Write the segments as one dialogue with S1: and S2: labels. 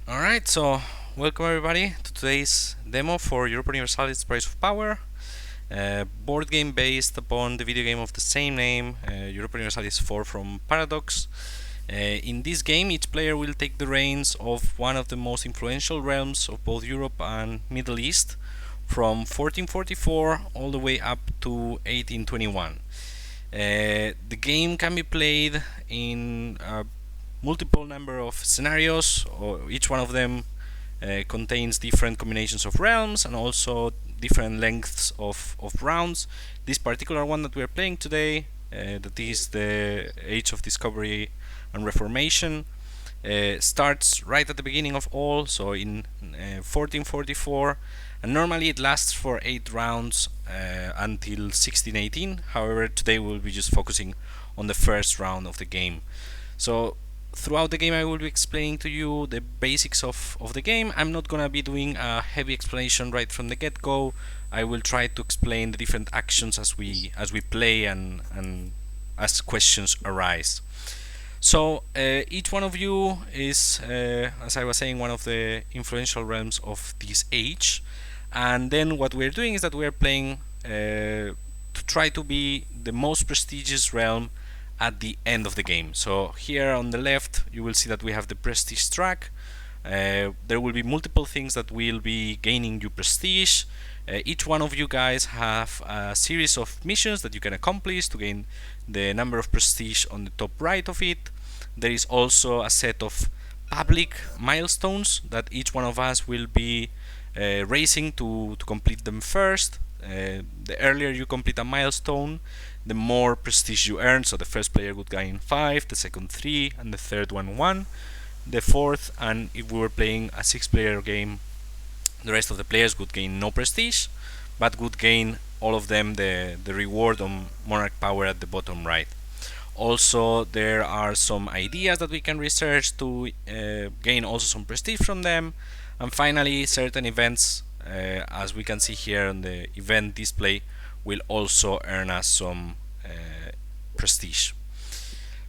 S1: Alright, so welcome everybody to today's demo for Europa Universalis Price of Power, board game based upon the video game of the same name, Europa Universalis 4 from Paradox. In this game, each player will take the reins of one of the most influential realms of both Europe and Middle East, from 1444 all the way up to 1821. The game can be played in multiple number of scenarios, or each one of them contains different combinations of realms and also different lengths of rounds. This particular one that we are playing today, that is the Age of Discovery and Reformation, starts right at the beginning of all, so in 1444, and normally it lasts for 8 rounds until 1618. However, today we'll be just focusing on the first round of the game. So throughout the game I will be explaining to you the basics of the game. I'm not gonna be doing a heavy explanation right from the get-go. I will try to explain the different actions as we play and as questions arise. So each one of you is, as I was saying, one of the influential realms of this age, and then what we're doing is that we're playing to try to be the most prestigious realm at the end of the game. So here on the left you will see that we have the prestige track. There will be multiple things that will be gaining you prestige. Each one of you guys have a series of missions that you can accomplish to gain the number of prestige on the top right of it. There is also a set of public milestones that each one of us will be racing to complete them first. The earlier you complete a milestone, the more prestige you earn. So the first player would gain 5, the second 3, and the third one 1. The fourth, and if we were playing a 6-player game, the rest of the players would gain no prestige, but would gain all of them the reward on monarch power at the bottom right. Also, there are some ideas that we can research to gain also some prestige from them. And finally, certain events, as we can see here on the event display, will also earn us some prestige.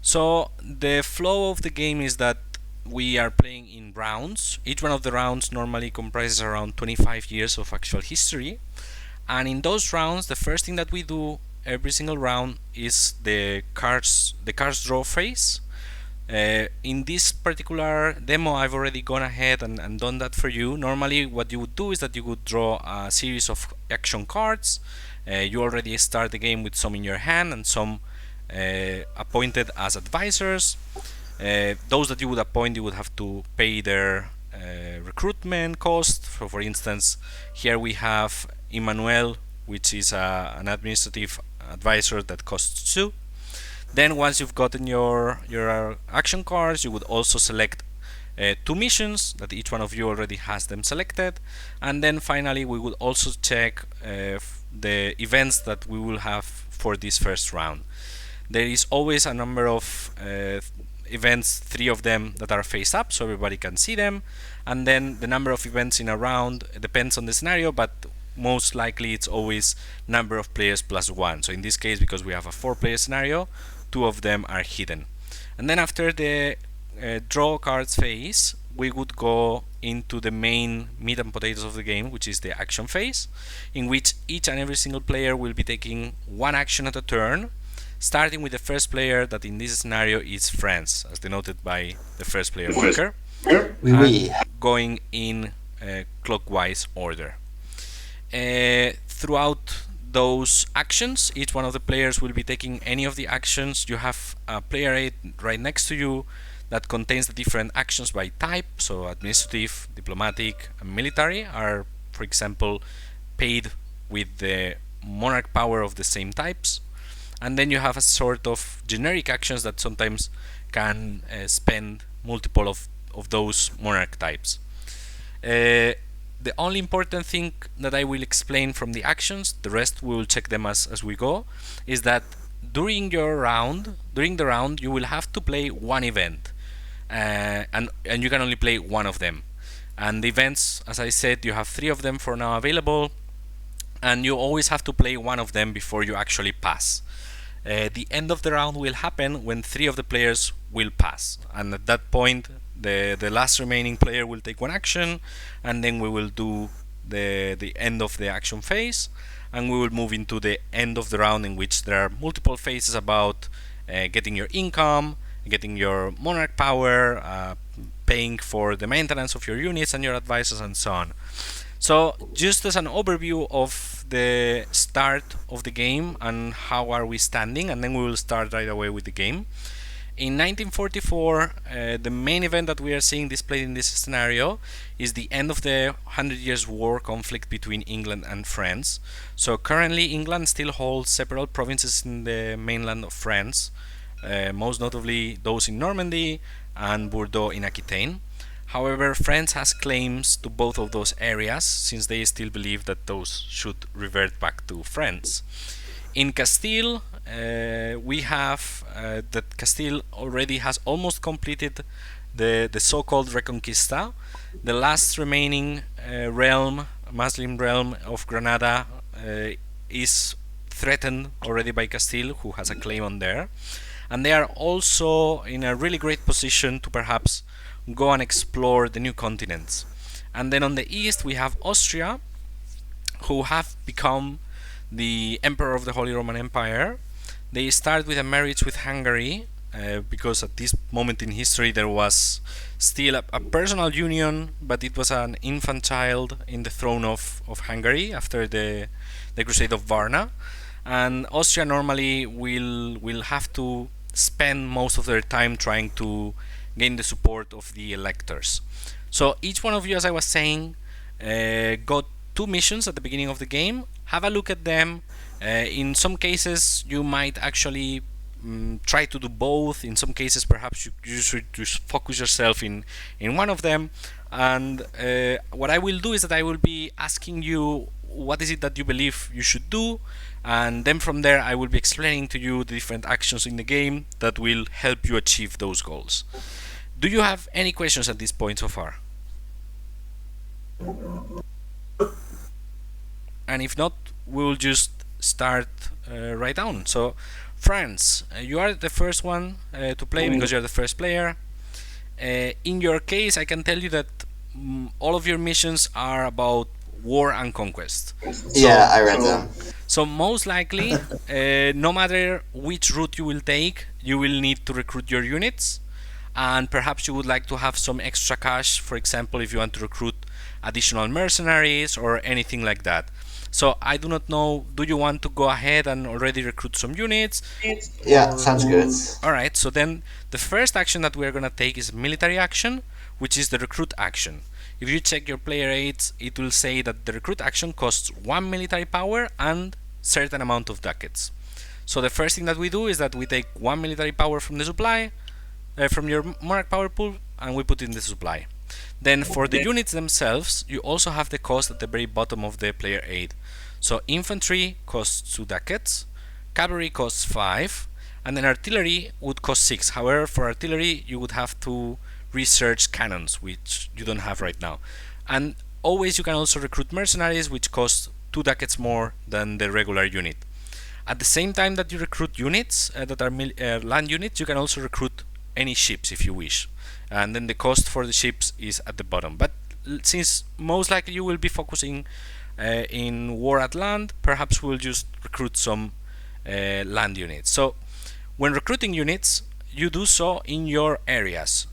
S1: So the flow of the game is that we are playing in rounds. Each one of the rounds normally comprises around 25 years of actual history, and in those rounds the first thing that we do every single round is the cards draw phase. In this particular demo I've already gone ahead and done that for you. Normally what you would do is that you would draw a series of action cards. You already start the game with some in your hand and some appointed as advisors. Those that you would appoint, you would have to pay their recruitment cost. For instance, here we have Emmanuel, which is an administrative advisor that costs 2. Then once you've gotten your action cards, you would also select 2 missions that each one of you already has them selected, and then finally we would also check the events that we will have for this first round. There is always a number of events, 3 of them that are face up so everybody can see them, and then the number of events in a round depends on the scenario, but most likely it's always number of players plus 1. So in this case, because we have a 4-player scenario, 2 of them are hidden. And then after the draw cards phase, we would go into the main meat and potatoes of the game, which is the action phase, in which each and every single player will be taking 1 action at a turn, starting with the first player, that in this scenario is France, as denoted by the first player marker, and going in clockwise order. Throughout those actions, each one of the players will be taking any of the actions. You have a player aid right next to you that contains the different actions by type. So administrative, diplomatic, and military are, for example, paid with the monarch power of the same types. And then you have a sort of generic actions that sometimes can spend multiple of those monarch types. The only important thing that I will explain from the actions, the rest we will check them as we go, is that during the round you will have to play 1 event, and you can only play 1 of them. And the events, as I said, you have 3 of them for now available, and you always have to play 1 of them before you actually pass. The end of the round will happen when 3 of the players will pass, and at that point the last remaining player will take one action, and then we will do the end of the action phase, and we will move into the end of the round, in which there are multiple phases about getting your income, getting your monarch power, paying for the maintenance of your units and your advisors, and so on. So just as an overview of the start of the game and how are we standing, and then we will start right away with the game. In 1944, the main event that we are seeing displayed in this scenario is the end of the 100 Years' War conflict between England and France. So currently England still holds several provinces in the mainland of France, most notably those in Normandy and Bordeaux in Aquitaine. However, France has claims to both of those areas, since they still believe that those should revert back to France. In Castile, we have that Castile already has almost completed the so-called Reconquista. The last remaining realm, Muslim realm of Granada, is threatened already by Castile, who has a claim on there. And they are also in a really great position to perhaps go and explore the new continents. And then on the east we have Austria, who have become the Emperor of the Holy Roman Empire. They start with a marriage with Hungary, because at this moment in history there was still a personal union, but it was an infant child in the throne of Hungary after the Crusade of Varna. And Austria normally will have to spend most of their time trying to gain the support of the electors. So each one of you, as I was saying, got 2 missions at the beginning of the game. Have a look at them. In some cases you might actually try to do both. In some cases perhaps you should just focus yourself in one of them. And what I will do is that I will be asking you what is it that you believe you should do, and then from there I will be explaining to you the different actions in the game that will help you achieve those goals. Do you have any questions at this point so far? And if not, we'll just start right down. So France, you are the first one to play because you're the first player. In your case, I can tell you that all of your missions are about war and conquest.
S2: Yeah, I read them.
S1: So most likely, no matter which route you will take, you will need to recruit your units, and perhaps you would like to have some extra cash, for example, if you want to recruit additional mercenaries or anything like that. So I do not know, do you want to go ahead and already recruit some units?
S2: Yeah, sounds good.
S1: Alright, so then the first action that we're gonna take is military action, which is the recruit action. If you check your player aids, it will say that the recruit action costs 1 military power and certain amount of ducats. So the first thing that we do is that we take 1 military power from the supply, from your monarch power pool, and we put it in the supply. Then for the units themselves, you also have the cost at the very bottom of the player aid. So infantry costs 2 ducats, cavalry costs 5, and then artillery would cost 6. However, for artillery you would have to research cannons, which you don't have right now. And always you can also recruit mercenaries, which cost 2 ducats more than the regular unit. At the same time that you recruit units that are land units, you can also recruit any ships if you wish, and then the cost for the ships is at the bottom. But since most likely you will be focusing in war at land, perhaps we'll just recruit some land units. So when recruiting units, you do so in your areas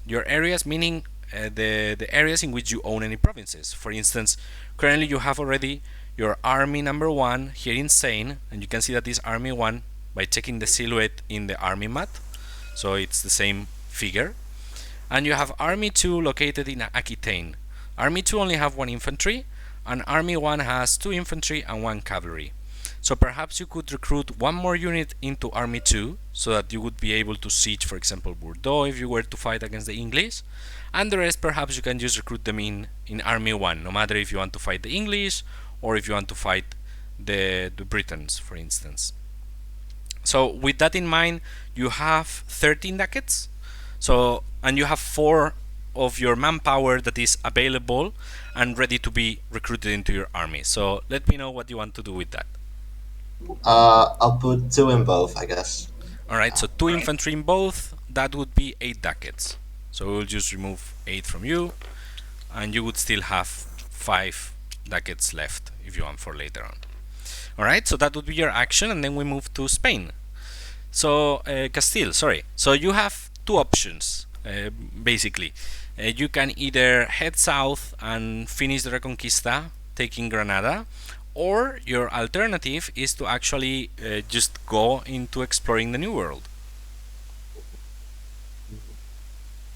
S1: meaning the areas in which you own any provinces. For instance, currently you have already your army number 1 here in Seine, and you can see that this army 1 by checking the silhouette in the army mat, so it's the same figure. And you have army 2 located in Aquitaine. Army 2 only have 1 infantry, and army 1 has 2 infantry and 1 cavalry. So perhaps you could recruit 1 more unit into army 2, so that you would be able to siege, for example, Bordeaux if you were to fight against the English, and the rest perhaps you can just recruit them in army 1, no matter if you want to fight the English or if you want to fight the Britons, for instance. So with that in mind, you have 13 ducats, so, and you have 4 of your manpower that is available and ready to be recruited into your army. So let me know what you want to do with that.
S2: I'll put 2 in both, I guess.
S1: Alright, so 2 infantry in both, that would be 8 ducats. So we'll just remove 8 from you, and you would still have 5 ducats left if you want for later on. Alright, so that would be your action, and then we move to Spain. So, Castile, sorry. So you have two options, basically. You can either head south and finish the Reconquista, taking Granada, or your alternative is to actually just go into exploring the New World.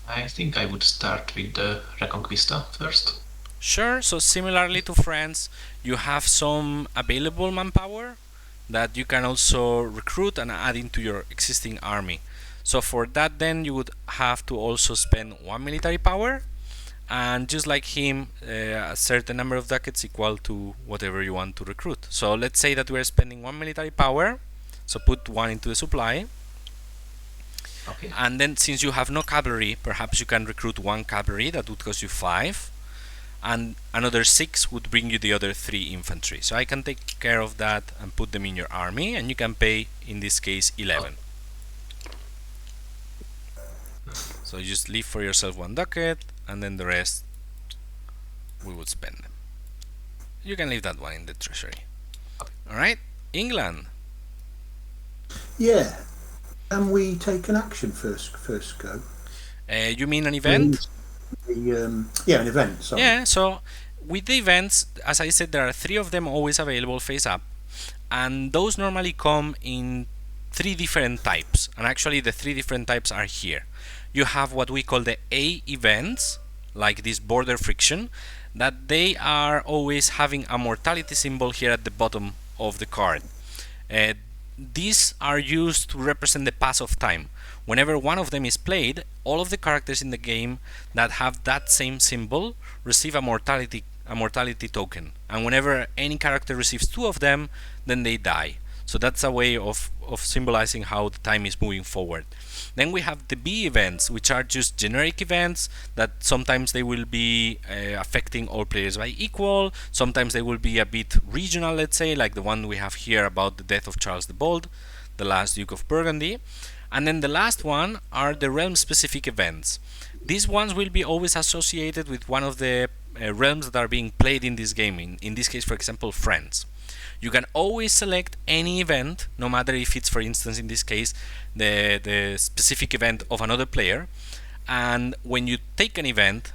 S3: I think I would start with the Reconquista first.
S1: Sure, so similarly to France, you have some available manpower that you can also recruit and add into your existing army. So for that then you would have to also spend 1 military power, and just like him, a certain number of ducats equal to whatever you want to recruit. So let's say that we are spending 1 military power, so put 1 into the supply.
S3: Okay.
S1: And then since you have no cavalry, perhaps you can recruit 1 cavalry, that would cost you 5. And another 6 would bring you the other 3 infantry. So I can take care of that and put them in your army, and you can pay, in this case, 11. So you just leave for yourself 1 ducat, and then the rest we would spend them. You can leave that one in the treasury. Alright, England.
S4: Yeah. Can we take an action first go?
S1: You mean an event?
S4: Yeah, an event. Sorry.
S1: Yeah, so with the events, as I said, there are 3 of them always available face up, and those normally come in 3 different types, and actually the 3 different types are here. You have what we call the A events, like this border friction, that they are always having a mortality symbol here at the bottom of the card. These are used to represent the pass of time. Whenever one of them is played, all of the characters in the game that have that same symbol receive a mortality token, and whenever any character receives 2 of them, then they die. So that's a way of symbolizing how the time is moving forward. Then we have the B events, which are just generic events that sometimes they will be affecting all players by equal, sometimes they will be a bit regional, let's say, like the one we have here about the death of Charles the Bold, the last Duke of Burgundy. And then the last one are the realm-specific events. These ones will be always associated with one of the realms that are being played in this game, in this case, for example, France. You can always select any event, no matter if it's, for instance, in this case, the specific event of another player. And when you take an event,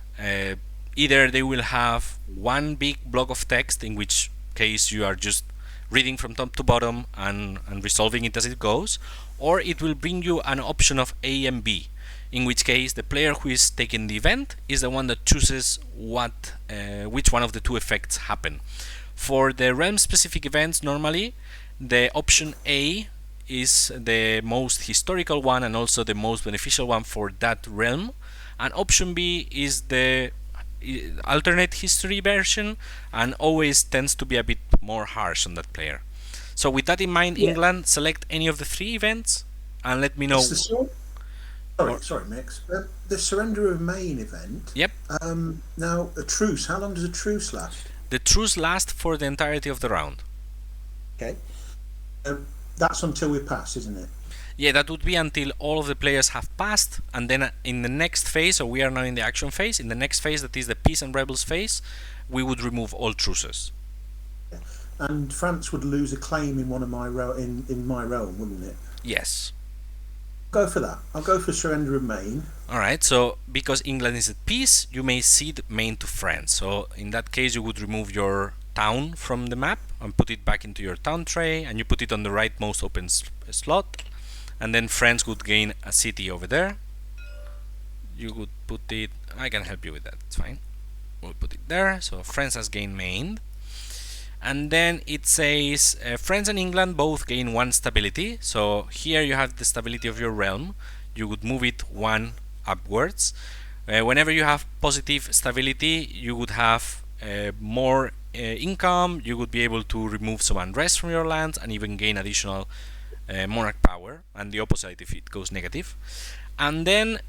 S1: either they will have one big block of text, in which case you are just reading from top to bottom and resolving it as it goes, or it will bring you an option of A and B, in which case the player who is taking the event is the one that chooses which one of the 2 effects happen. For the realm-specific events, normally the option A is the most historical one and also the most beneficial one for that realm, and option B is the alternate history version and always tends to be a bit more harsh on that player. So with that in mind, England, select any of the 3 events and let me know.
S4: Sorry, Mix. The Surrender of Maine event.
S1: Yep.
S4: Now, a truce. How long does a truce last?
S1: The truce lasts for the entirety of the round.
S4: Okay. That's until we pass, isn't it?
S1: Yeah, that would be until all of the players have passed, and then in the next phase, so we are now in the action phase, in the next phase, that is the Peace and Rebels phase, we would remove all truces.
S4: And France would lose a claim in one of my in my realm, wouldn't it?
S1: Yes.
S4: Go for that. I'll go for Surrender of Maine.
S1: Alright, so because England is at peace, you may cede Maine to France. So in that case, you would remove your town from the map and put it back into your town tray, and you put it on the rightmost open slot, and then France would gain a city over there. You would put it, I can help you with that, it's fine. We'll put it there, so France has gained Maine. And then it says France and England both gain 1 stability. So here you have the stability of your realm. You would move it 1 upwards. Whenever you have positive stability, you would have more income. You would be able to remove some unrest from your lands and even gain additional monarch power. And the opposite if it goes negative. And then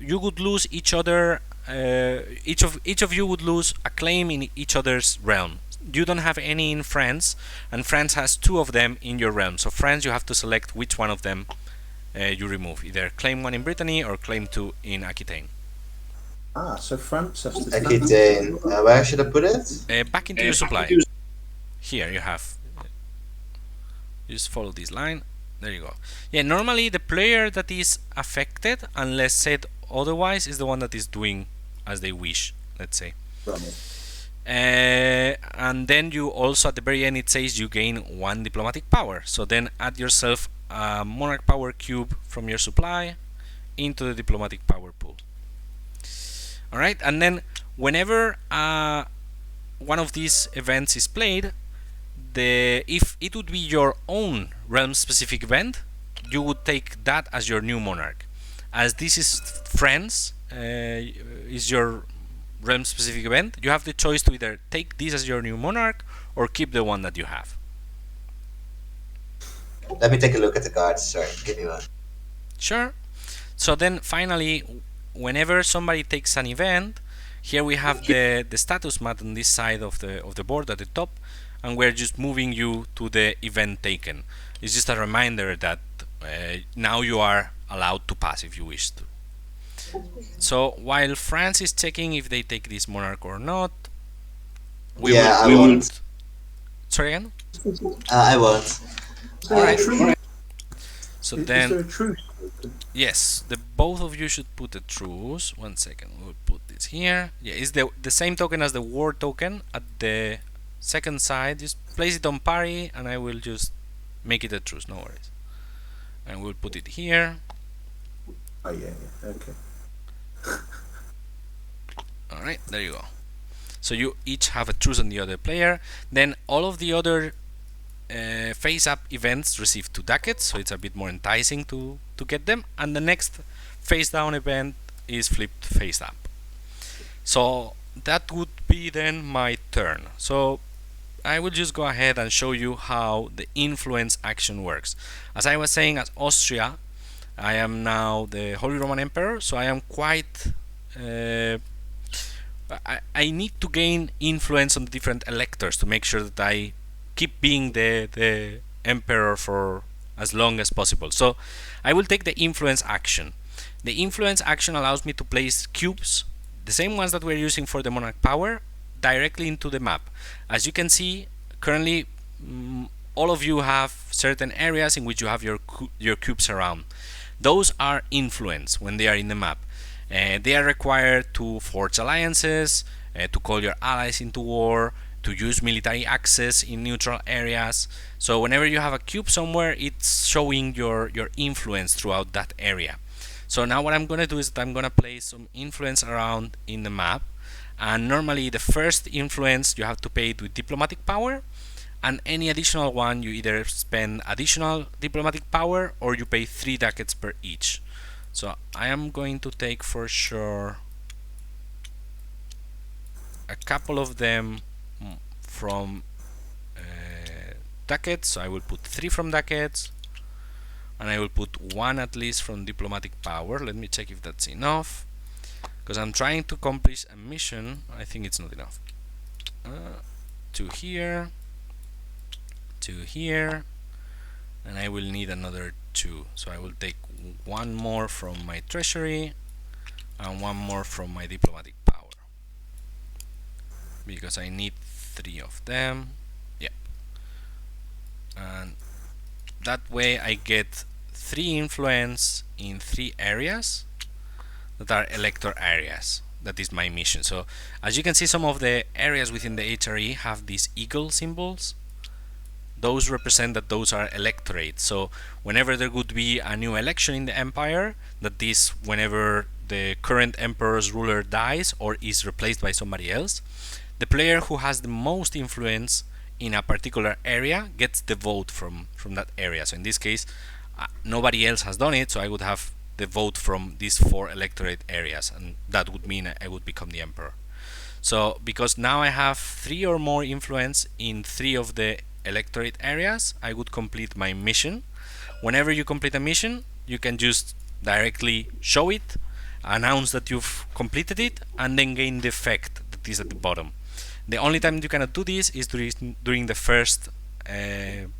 S1: you would lose each other. Each of you would lose a claim in each other's realm. You don't have any in France, and France has 2 of them in your realm. So France, you have to select which one of them you remove. Either claim 1 in Brittany or claim 2 in Aquitaine.
S4: So France has to.
S2: Aquitaine. Where should I put it?
S1: Back into your supply. Here you have. Just follow this line. There you go. Yeah, normally the player that is affected, unless said otherwise, is the one that is doing as they wish, let's say. And then you also, at the very end, it says you gain 1 diplomatic power. So then add yourself a monarch power cube from your supply into the diplomatic power pool. Alright, and then whenever one of these events is played, if it would be your own realm-specific event, you would take that as your new monarch. As this is France, is your realm-specific event, you have the choice to either take this as your new monarch or keep the one that you have.
S2: Let me take a look at the cards. Sorry, give me one.
S1: Sure. So then finally, whenever somebody takes an event, here we have the status mat on this side of the board at the top, and we're just moving you to the event taken. It's just a reminder that now you are allowed to pass if you wish to. So while France is checking if they take this monarch or not, we won't. Sorry again?
S2: I won't.
S1: Alright. So
S4: Is
S1: then,
S4: there a truce?
S1: yes, both of you should put a truce. 1 second, we'll put this here. Yeah, it's the same token as the war token at the second side. Just place it on parry and I will just make it a truce, no worries. And we'll put it here.
S4: Oh yeah, okay.
S1: Alright, there you go. So you each have a truce on the other player. Then all of the other face up events receive 2 ducats, so it's a bit more enticing to get them. And the next face down event is flipped face up. So that would be then my turn. So I will just go ahead and show you how the influence action works. As I was saying, as Austria, I am now the Holy Roman Emperor, so I am quite I need to gain influence on the different electors to make sure that I keep being the emperor for as long as possible. So I will take the influence action. The influence action allows me to place cubes, the same ones that we're using for the monarch power, directly into the map. As you can see, currently all of you have certain areas in which you have your cubes around. Those are influence when they are in the map. They are required to forge alliances, to call your allies into war, to use military access in neutral areas. So whenever you have a cube somewhere, it's showing your influence throughout that area. So now what I'm going to do is that I'm going to place some influence around in the map. And normally the first influence you have to pay it with diplomatic power, and any additional one you either spend additional diplomatic power or you pay 3 ducats per each. So I am going to take for sure a couple of them from ducats. So I will put 3 from ducats, and I will put 1 at least from diplomatic power. Let me check if that's enough, because I'm trying to accomplish a mission. I think it's not enough. 2 here, 2 here, and I will need another 2. So I will take 1 more from my treasury and 1 more from my diplomatic power, because I need 3 of them. Yep. And that way I get 3 influence in 3 areas that are elector areas. That is my mission. So as you can see, some of the areas within the HRE have these eagle symbols. Those represent that those are electorates. So whenever there would be a new election in the empire, that is whenever the current emperor's ruler dies or is replaced by somebody else, the player who has the most influence in a particular area gets the vote from that area. So in this case, nobody else has done it, so I would have the vote from these 4 electorate areas, and that would mean I would become the emperor. So because now I have 3 or more influence in 3 of the electorate areas, I would complete my mission. Whenever you complete a mission, you can just directly show it, announce that you've completed it, and then gain the effect that is at the bottom. The only time you cannot do this is during the first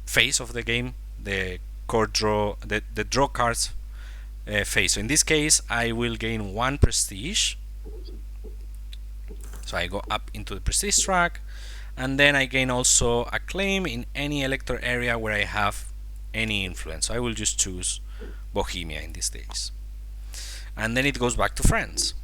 S1: phase of the game, the draw cards phase. So in this case, I will gain 1 prestige So I go up into the prestige track, and then I gain also a claim in any elector area where I have any influence. So I will just choose Bohemia in this case. And then it goes back to France.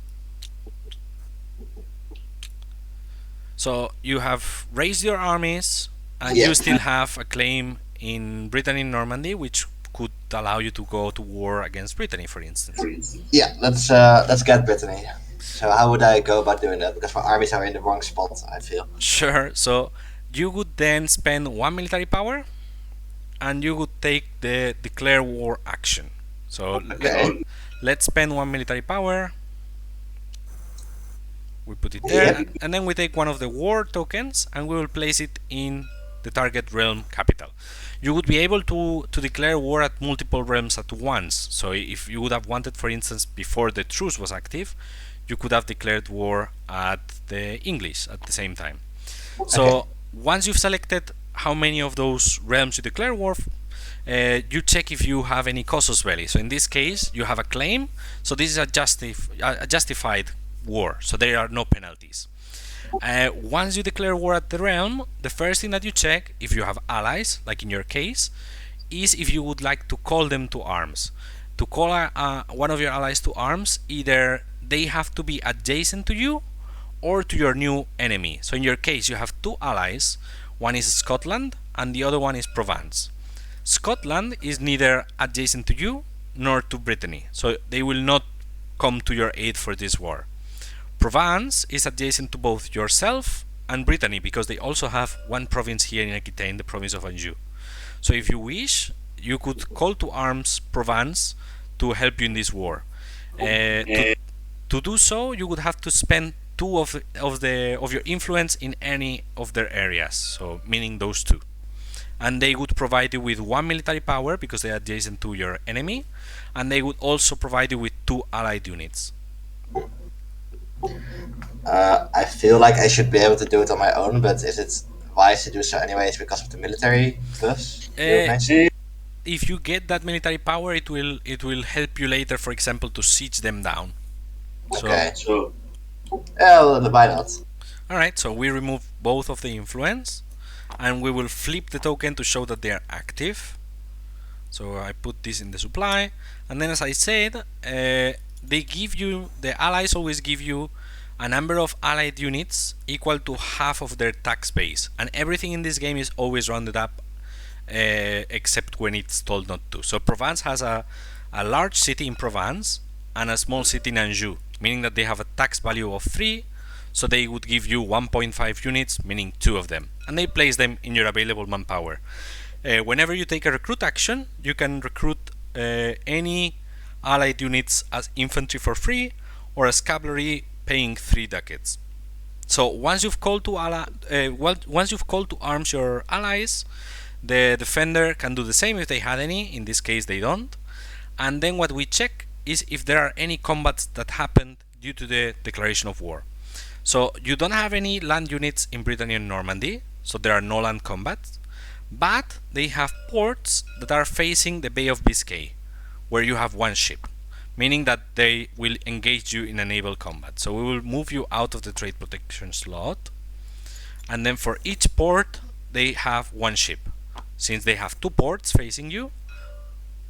S1: So you have raised your armies, and you still have a claim in Brittany and Normandy, which could allow you to go to war against Brittany, for instance.
S2: Yeah, let's get Brittany. So how would I go about doing that? Because my armies are in the wrong spot, I feel.
S1: Sure. So you would then spend 1 military power, and you would take the declare war action. So let's spend 1 military power. We put it there, and then we take one of the war tokens and we will place it in the target realm capital. You would be able to declare war at multiple realms at once. So if you would have wanted, for instance, before the truce was active, you could have declared war at the English at the same time. So once you've selected how many of those realms you declare war, you check if you have any casus belli. So in this case, you have a claim. So this is a justified war. So there are no penalties. Once you declare war at the realm, the first thing that you check, if you have allies, like in your case, is if you would like to call them to arms. To call one of your allies to arms, either they have to be adjacent to you or to your new enemy. So in your case, you have two allies. One is Scotland and the other one is Provence. Scotland is neither adjacent to you nor to Brittany, so they will not come to your aid for this war. Provence is adjacent to both yourself and Brittany because they also have one province here in Aquitaine, the province of Anjou. So if you wish, you could call to arms Provence to help you in this war. To do so, you would have to spend 2 of your influence in any of their areas, so meaning those 2. And they would provide you with 1 military power because they are adjacent to your enemy, and they would also provide you with 2 allied units.
S2: I feel like I should be able to do it on my own, but is it wise to do so anyways because of the military plus?
S1: If you get that military power, it will help you later, for example, to siege them down.
S2: So well, why not?
S1: Alright, so we remove both of the influence, and we will flip the token to show that they are active. So I put this in the supply, and then as I said, they give you, the allies always give you a number of allied units equal to half of their tax base, and everything in this game is always rounded up except when it's told not to. So Provence has a large city in Provence and a small city in Anjou, meaning that they have a tax value of 3, so they would give you 1.5 units, meaning 2 of them, and they place them in your available manpower. Whenever you take a recruit action, you can recruit any allied units as infantry for free or as cavalry paying 3 ducats. So once you've called to arms your allies, the defender can do the same if they had any. In this case, they don't. And then what we check is if there are any combats that happened due to the declaration of war. So you don't have any land units in Brittany and Normandy, so there are no land combats, but they have ports that are facing the Bay of Biscay, where you have 1 ship, meaning that they will engage you in a naval combat. So we will move you out of the trade protection slot, and then for each port they have 1 ship. Since they have 2 ports facing you,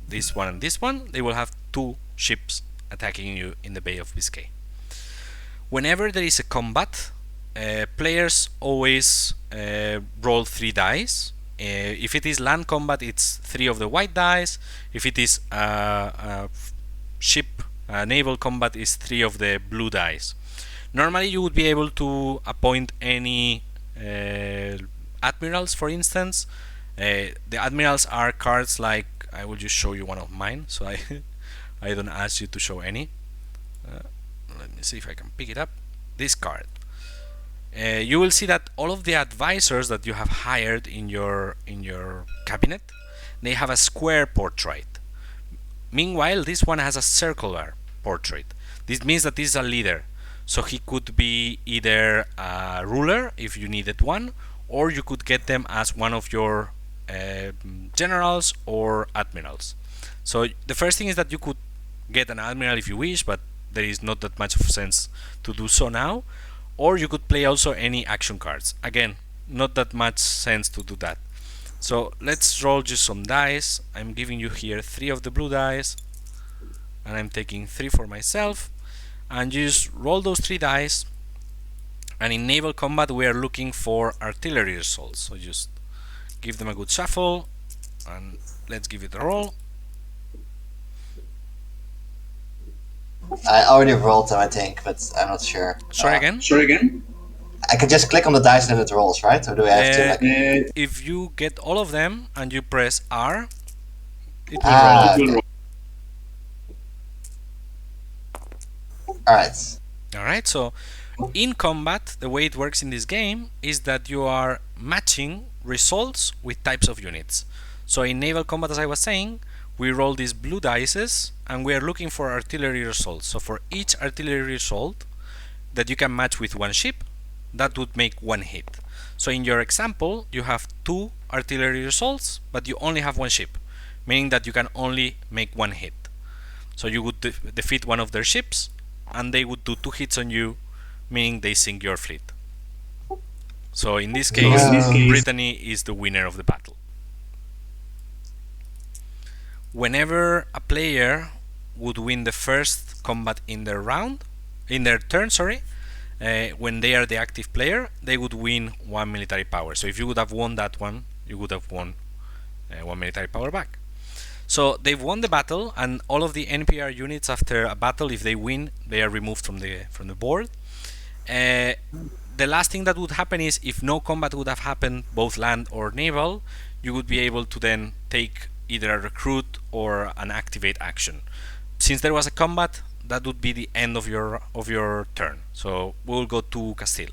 S1: this one and this one, they will have 2 ships attacking you in the Bay of Biscay. Whenever there is a combat, players always roll 3 dice. If it is land combat, it's 3 of the white dice. If it is ship naval combat, is 3 of the blue dice. Normally you would be able to appoint any admirals, for instance. The admirals are cards like, I will just show you one of mine, so I don't ask you to show any. Let me see if I can pick it up. This card. You will see that all of the advisors that you have hired in your cabinet, they have a square portrait. Meanwhile, this one has a circular portrait. This means that this is a leader. So he could be either a ruler if you needed one, or you could get them as one of your generals or admirals. So the first thing is that you could get an admiral if you wish, but there is not that much of sense to do so now. or you could play also any action cards. Again, not that much sense to do that. So let's roll just some dice. I'm giving you here 3 of the blue dice, and I'm taking 3 for myself, and you just roll those 3 dice. And in naval combat we are looking for artillery results, so just give them a good shuffle and let's give it a roll.
S2: I already rolled them, I think, but I'm not sure.
S1: Sorry again?
S2: I can just click on the dice and it rolls, right? Or do I have to like?
S1: If you get all of them and you press R, it will
S2: Ah,
S1: roll.
S2: okay. Alright.
S1: Alright, so in combat, the way it works in this game is that you are matching results with types of units. So in naval combat, as I was saying, we roll these blue dices and we are looking for artillery results. So for each artillery result that you can match with one ship, that would make one hit. So in your example, you have 2 artillery results, but you only have one ship, meaning that you can only make one hit. So you would defeat one of their ships, and they would do 2 hits on you, meaning they sink your fleet. So in this case, Brittany is the winner of the battle. Whenever a player would win the first combat in their turn, when they are the active player, they would win 1 military power. So if you would have won that one, you would have won 1 military power back. So they've won the battle, and all of the NPR units after a battle, if they win, they are removed from the board. The last thing that would happen is, if no combat would have happened, both land or naval, you would be able to then take either a recruit or an activate action. Since there was a combat, that would be the end of your turn. So we'll go to Castillo.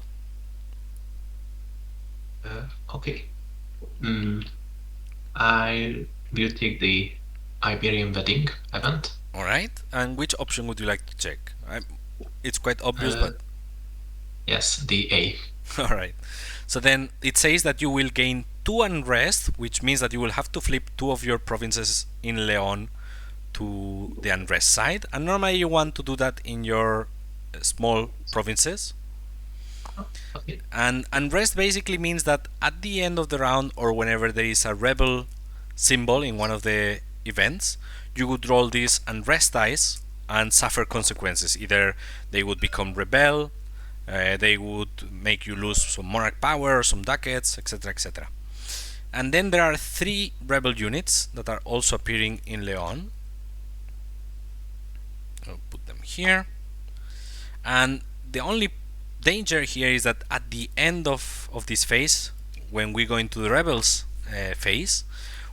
S3: Okay. I will take the Iberian wedding event.
S1: Alright, and which option would you like to check? It's quite obvious, but...
S3: Yes, the A.
S1: Alright, so then it says that you will gain 2 unrest, which means that you will have to flip 2 of your provinces in Leon to the unrest side, and normally you want to do that in your small provinces.
S3: Okay.
S1: And unrest basically means that at the end of the round, or whenever there is a rebel symbol in one of the events, you would roll these unrest dice and suffer consequences. Either they would become rebel, they would make you lose some monarch power or some ducats, etc, etc. And then there are 3 rebel units that are also appearing in Leon. I'll put them here. And the only danger here is that at the end of this phase, when we go into the rebels phase,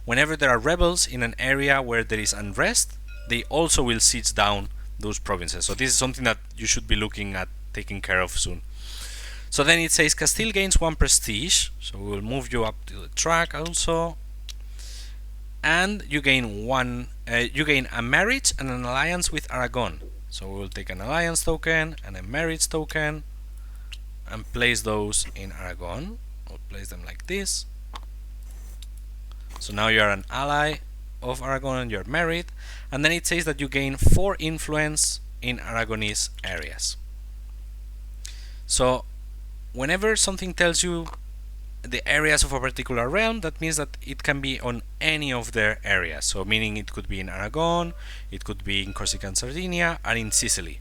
S1: whenever there are rebels in an area where there is unrest, they also will siege down those provinces. So this is something that you should be looking at taking care of soon. So then it says Castile gains 1 prestige, so we will move you up to the track also, and you gain you gain a marriage and an alliance with Aragon. So we will take an alliance token and a marriage token and place those in Aragon. We'll place them like this. So now you are an ally of Aragon and you're married. And then it says that you gain 4 influence in Aragonese areas. So whenever something tells you the areas of a particular realm, that means that it can be on any of their areas. So meaning it could be in Aragon, it could be in Corsica and Sardinia, and in Sicily.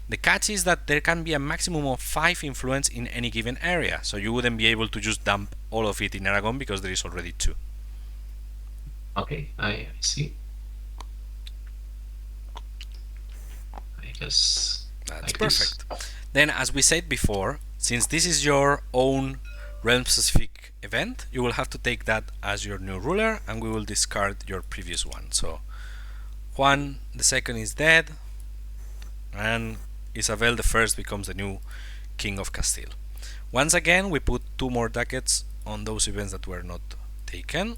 S1: The catch is that there can be a maximum of 5 influence in any given area, so you wouldn't be able to just dump all of it in Aragon because there is already 2.
S3: Okay, I see. I guess
S1: that's
S3: like
S1: perfect.
S3: This.
S1: Then, as we said before, since this is your own realm-specific event, you will have to take that as your new ruler, and we will discard your previous one. So Juan II is dead, and Isabel I becomes the new king of Castile. Once again, we put 2 more ducats on those events that were not taken,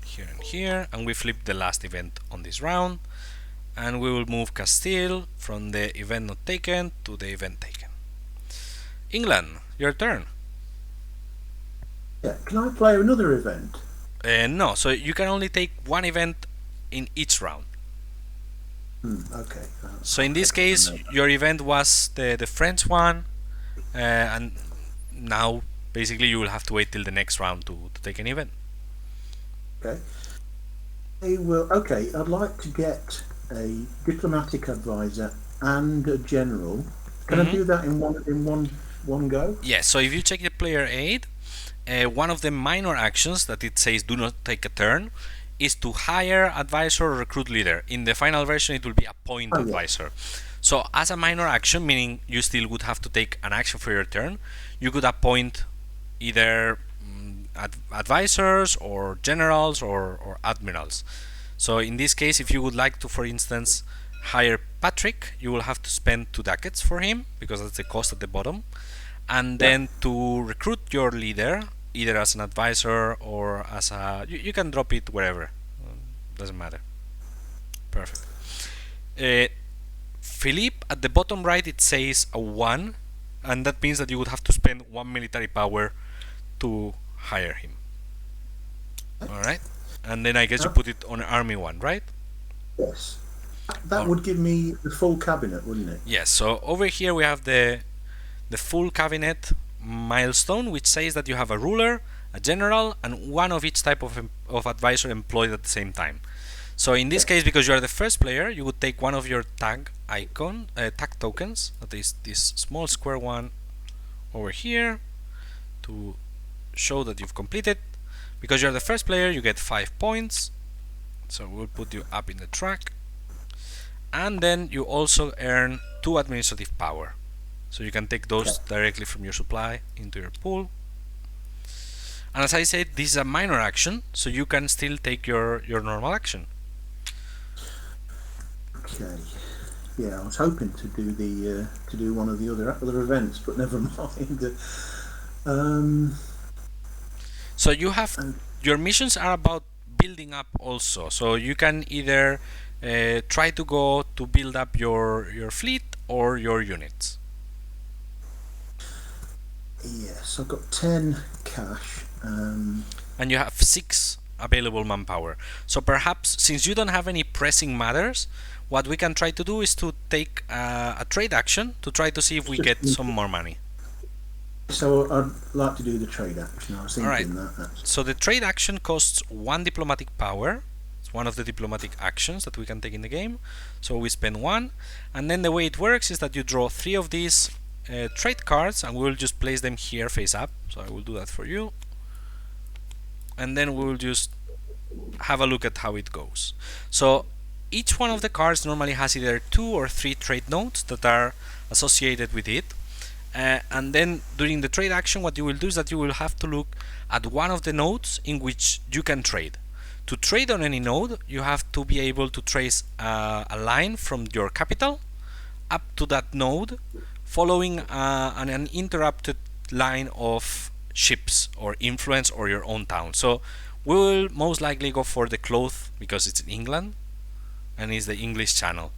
S1: here and here, and we flip the last event on this round, and we will move Castile from the event not taken to the event taken. England, your turn.
S4: Yeah, can I play another event?
S1: No, so you can only take 1 event in each round.
S4: Okay.
S1: So in this case, your event was the French one, and now basically you will have to wait till the next round to take an event.
S4: Okay. Okay, I'd like to get a diplomatic advisor and a general. Can I do that in one go?
S1: Yes, so if you check the player aid, one of the minor actions that it says do not take a turn is to hire advisor or recruit leader. In the final version it will be appoint advisor. So as a minor action, meaning you still would have to take an action for your turn, you could appoint either advisors or generals or admirals. So in this case, if you would like to, for instance, hire Patrick, you will have to spend 2 ducats for him, because that's the cost at the bottom. And then to recruit your leader, either as an advisor or as a... You can drop it wherever. Doesn't matter. Perfect. Philippe, at the bottom right, it says a 1. And that means that you would have to spend 1 military power to hire him. Alright? And then I guess you put it on army 1, right?
S4: Yes. That would give me the full cabinet, wouldn't it?
S1: Yes, so over here we have the full cabinet milestone, which says that you have a ruler, a general, and one of each type of advisor employed at the same time. So in this case, because you are the first player, you would take one of your tag tokens, that is this small square one over here, to show that you've completed. Because you're the first player, you get 5 points, so we'll put you up in the track. And then you also earn 2 administrative power, so you can take those directly from your supply into your pool. And as I said, this is a minor action, so you can still take your normal action.
S4: Okay. Yeah, I was hoping to do one of the other events, but never mind.
S1: So you have your missions are about building up also. So you can either try to go to build up your fleet or your units.
S4: Yes, I've got 10 cash.
S1: And you have 6 available manpower. So perhaps, since you don't have any pressing matters, what we can try to do is to take a trade action to try to see if we get some more money.
S4: So I'd like to do the trade action. I was thinking that.
S1: So the trade action costs 1 diplomatic power. It's one of the diplomatic actions that we can take in the game. So we spend 1, and then the way it works is that you draw 3 of these trade cards, and we'll just place them here face up. So I will do that for you, and then we'll just have a look at how it goes. So each one of the cards normally has either 2 or 3 trade nodes that are associated with it. And then during the trade action, what you will do is that you will have to look at one of the nodes in which you can trade. To trade on any node, you have to be able to trace a line from your capital up to that node, following an uninterrupted line of ships or influence or your own town. So we will most likely go for the cloth because it's in England and is the English Channel.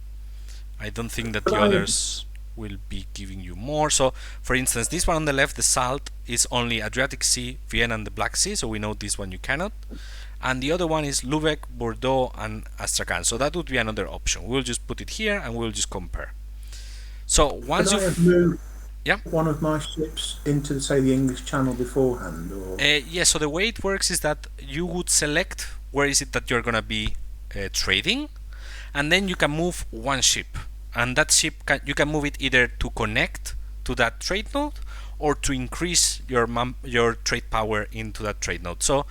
S1: I don't think that the others will be giving you more. So for instance, this one on the left, the salt, is only Adriatic Sea, Vienna and the Black Sea, so we know this one you cannot. And the other one is Lübeck, Bordeaux and Astrakhan, so that would be another option. We'll just put it here and we'll just compare. So once you've
S4: moved one of my ships into, say, the English Channel beforehand, or
S1: yes, so the way it works is that you would select where is it that you're gonna be trading, and then you can move one ship. And that ship, you can move it either to connect to that trade node or to increase your trade power into that trade node. So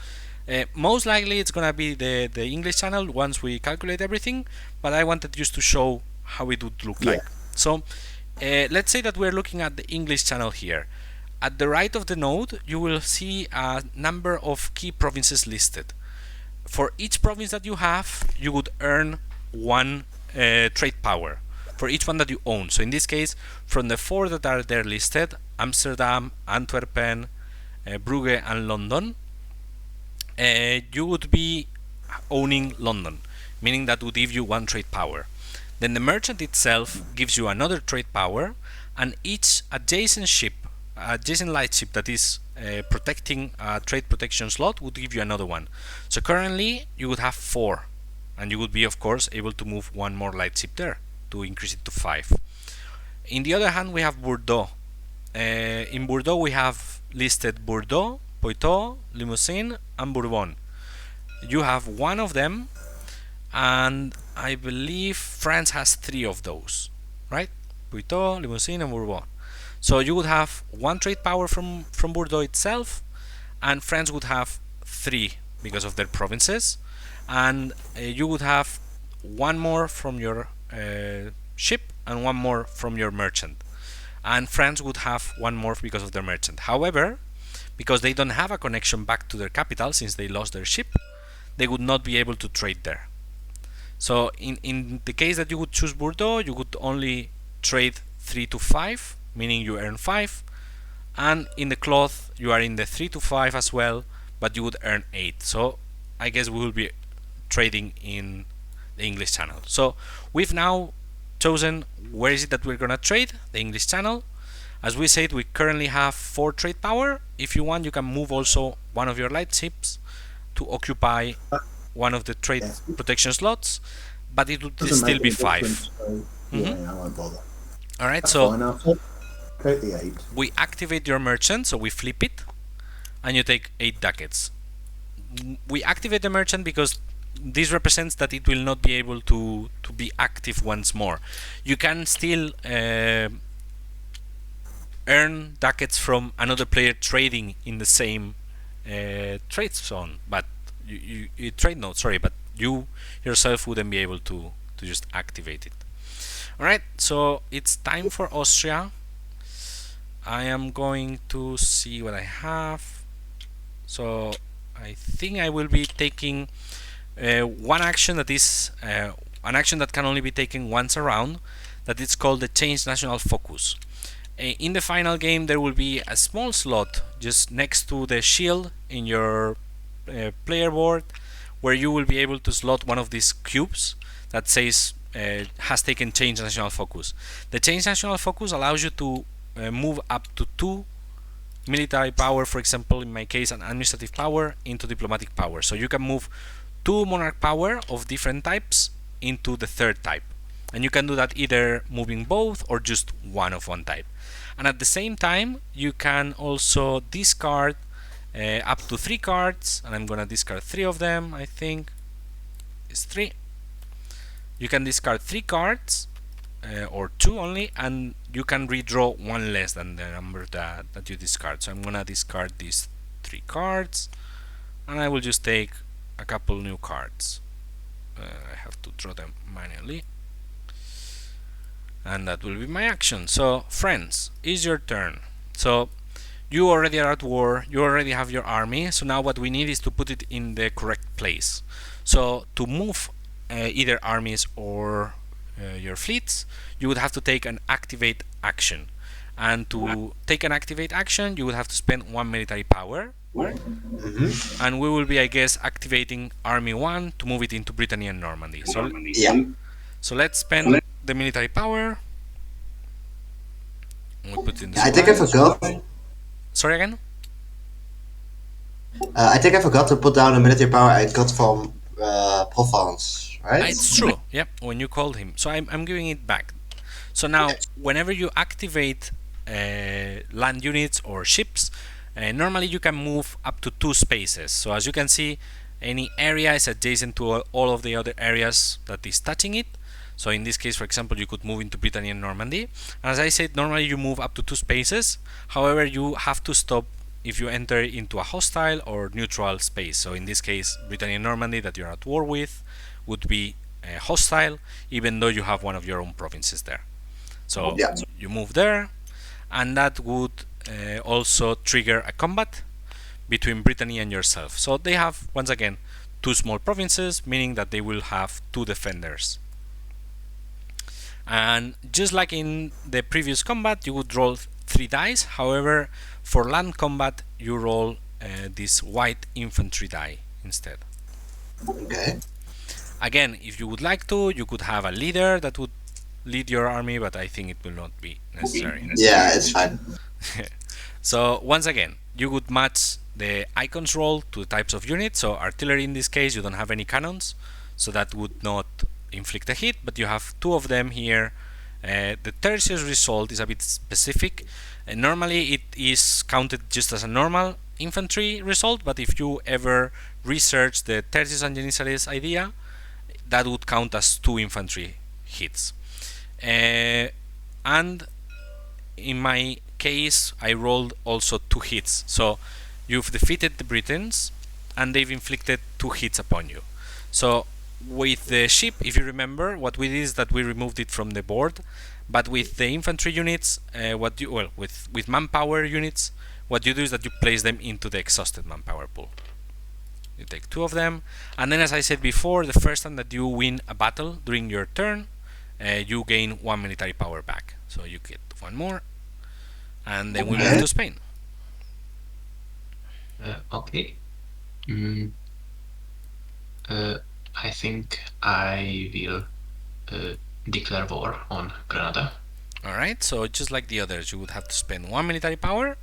S1: most likely it's going to be the English Channel once we calculate everything, but I wanted just to show how it would look like. So let's say that we're looking at the English Channel here. At the right of the node, you will see a number of key provinces listed. For each province that you have, you would earn 1 trade power for each one that you own. So in this case, from the 4 that are there listed, Amsterdam, Antwerpen, Brugge and London, you would be owning London, meaning that would give you 1 trade power. Then the merchant itself gives you another trade power, and each adjacent ship, adjacent lightship that is protecting a trade protection slot would give you another one. So currently you would have 4 and you would be, of course, able to move one more light ship there to increase it to 5. In the other hand, we have Bordeaux. In Bordeaux, we have listed Bordeaux, Poitou, Limousin, and Bourbon. You have one of them, and I believe France has 3 of those, right? Poitou, Limousin, and Bourbon. So you would have 1 trade power from Bordeaux itself, and France would have 3 because of their provinces, and you would have 1 more from your ship and 1 more from your merchant, and France would have 1 more because of their merchant. However, because they don't have a connection back to their capital since they lost their ship, they would not be able to trade there. So in the case that you would choose Bordeaux, you would only trade 3 to 5, meaning you earn 5, and in the cloth you are in the 3 to 5 as well, but you would earn 8. So I guess we will be trading in the English Channel. So we've now chosen where is it that we're gonna trade, the English Channel. As we said, we currently have 4 trade power. If you want, you can move also one of your light ships to occupy one of the trade protection slots, but it would still be 5.
S4: So, yeah, I won't bother.
S1: Alright,
S4: That's
S1: so
S4: fine, I'll take the 8.
S1: we activate your merchant, so we flip it, and you take 8 ducats. We activate the merchant because this represents that it will not be able to be active once more. You can still earn ducats from another player trading in the same trade zone, but you trade node, sorry, but you yourself wouldn't be able to just activate it. Alright, so it's time for Austria. I am going to see what I have. So I think I will be taking one action that is an action that can only be taken once a round, that is called the Change National Focus. In the final game there will be a small slot just next to the shield in your player board, where you will be able to slot one of these cubes that says has taken Change National Focus. The Change National Focus allows you to move up to 2 military power, for example in my case an administrative power, into diplomatic power. So you can move 2 monarch power of different types into the 3rd type, and you can do that either moving both or just one of one type. And at the same time you can also discard up to 3 cards, and I'm gonna discard 3 of them. I think it's 3. You can discard 3 cards or 2 only, and you can redraw 1 less than the number that you discard. So I'm gonna discard these 3 cards, and I will just take a couple new cards. I have to draw them manually, and that will be my action. So friends, it's your turn. So you already are at war, you already have your army, so now what we need is to put it in the correct place. So to move either armies or your fleets, you would have to take an activate action, and to take an activate action you would have to spend 1 military power. And we will be, I guess, activating Army 1 to move it into Brittany and Normandy. So
S2: Yeah.
S1: so let's spend the military power. We'll put in the
S2: I think I forgot.
S1: Sorry again?
S2: I think I forgot to put down the military power I got from Provence, right?
S1: It's true. Yep, when you called him. So I'm giving it back. So now, whenever you activate land units or ships, normally you can move up to 2 spaces. So as you can see, any area is adjacent to all of the other areas that is touching it. So in this case, for example, you could move into Brittany and Normandy. And as I said, normally you move up to 2 spaces. However, you have to stop if you enter into a hostile or neutral space. So in this case, Brittany and Normandy that you're at war with would be hostile, even though you have one of your own provinces there. So you move there, and that would also trigger a combat between Brittany and yourself. So they have, once again, 2 small provinces, meaning that they will have 2 defenders. And just like in the previous combat, you would roll 3 dice. However, for land combat you roll this white infantry die instead.
S2: Okay.
S1: Again, if you would like to, you could have a leader that would lead your army, but I think it will not be necessary.
S2: Yeah, it's fine.
S1: So once again, you would match the icons roll to the types of units. So artillery, in this case, you don't have any cannons, so that would not inflict a hit, but you have 2 of them here. The tertiary result is a bit specific. Normally it is counted just as a normal infantry result, but if you ever research the tertius and janissaries idea, that would count as 2 infantry hits. And in my case, I rolled also 2 hits. So you've defeated the Britons and they've inflicted 2 hits upon you. So with the ship, if you remember, what we did is that we removed it from the board. But with the infantry units, with manpower units, what you do is that you place them into the exhausted manpower pool. You take 2 of them, and then, as I said before, the first time that you win a battle during your turn, you gain 1 military power back. So you get 1 more, and then we move to Spain.
S3: Okay. I think I will declare war on Granada.
S1: Alright, so just like the others, you would have to spend 1 military power,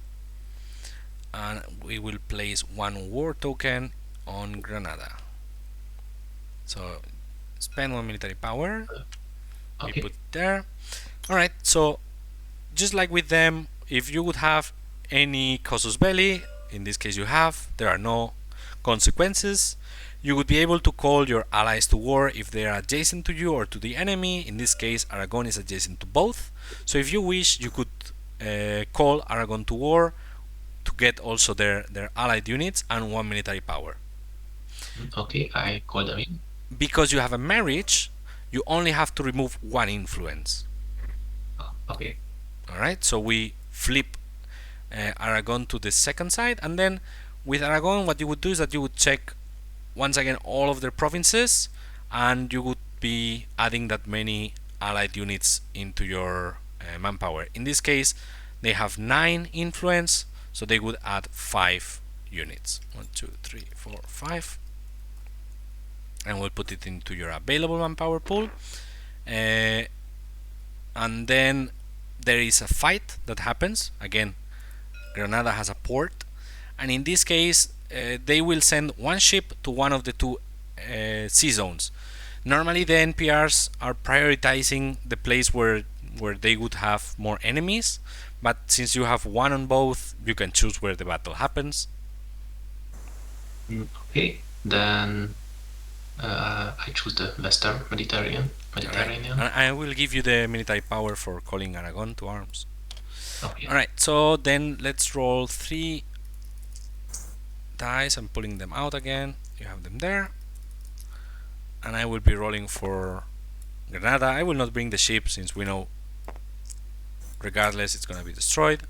S1: and we will place 1 war token on Granada. So spend 1 military power.
S3: Okay.
S1: We put it there. Alright, so just like with them, if you would have any casus belli, in this case you have, there are no consequences. You would be able to call your allies to war if they are adjacent to you or to the enemy. In this case, Aragon is adjacent to both. So if you wish, you could call Aragon to war to get also their allied units and 1 military power.
S3: Okay, I call them in.
S1: Because you have a marriage, you only have to remove 1 influence.
S3: Okay.
S1: Alright, so we flip Aragon to the second side, and then with Aragon, what you would do is that you would check once again all of their provinces, and you would be adding that many allied units into your manpower. In this case, they have 9 influence, so they would add 5 units. 1, 2, 3, 4, 5. And we'll put it into your available manpower pool. And then there is a fight that happens. Again, Granada has a port, and in this case they will send 1 ship to one of the 2 sea zones. Normally the NPRs are prioritizing the place where they would have more enemies, but since you have 1 on both, you can choose where the battle happens.
S3: Okay, then I choose the Western Mediterranean.
S1: Right. And I will give you the military power for calling Aragon to arms.
S3: Okay.
S1: Alright, so then let's roll 3 dice. I'm pulling them out again. You have them there. And I will be rolling for Granada. I will not bring the ship since we know regardless it's gonna be destroyed.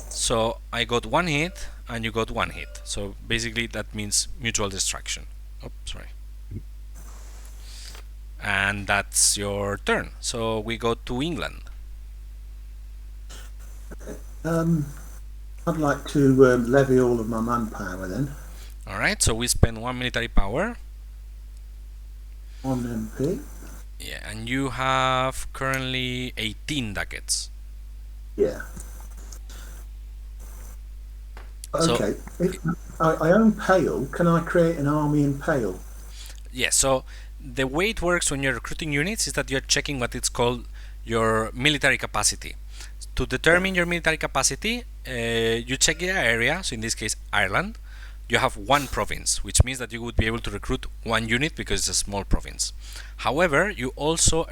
S1: So I got 1 hit and you got 1 hit. So basically that means mutual destruction. Oh, sorry. And that's your turn. So we go to England.
S4: I'd like to levy all of my manpower then.
S1: Alright, so we spend 1 military power.
S4: 1 MP.
S1: Yeah, and you have currently 18 ducats.
S4: Yeah.
S1: So-
S4: Okay. If I own Pale. Can I create an army in Pale?
S1: Yeah, so the way it works when you're recruiting units is that you're checking what it's called your military capacity. To determine your military capacity, you check the area, so in this case Ireland. You have 1 province, which means that you would be able to recruit 1 unit because it's a small province. However, you also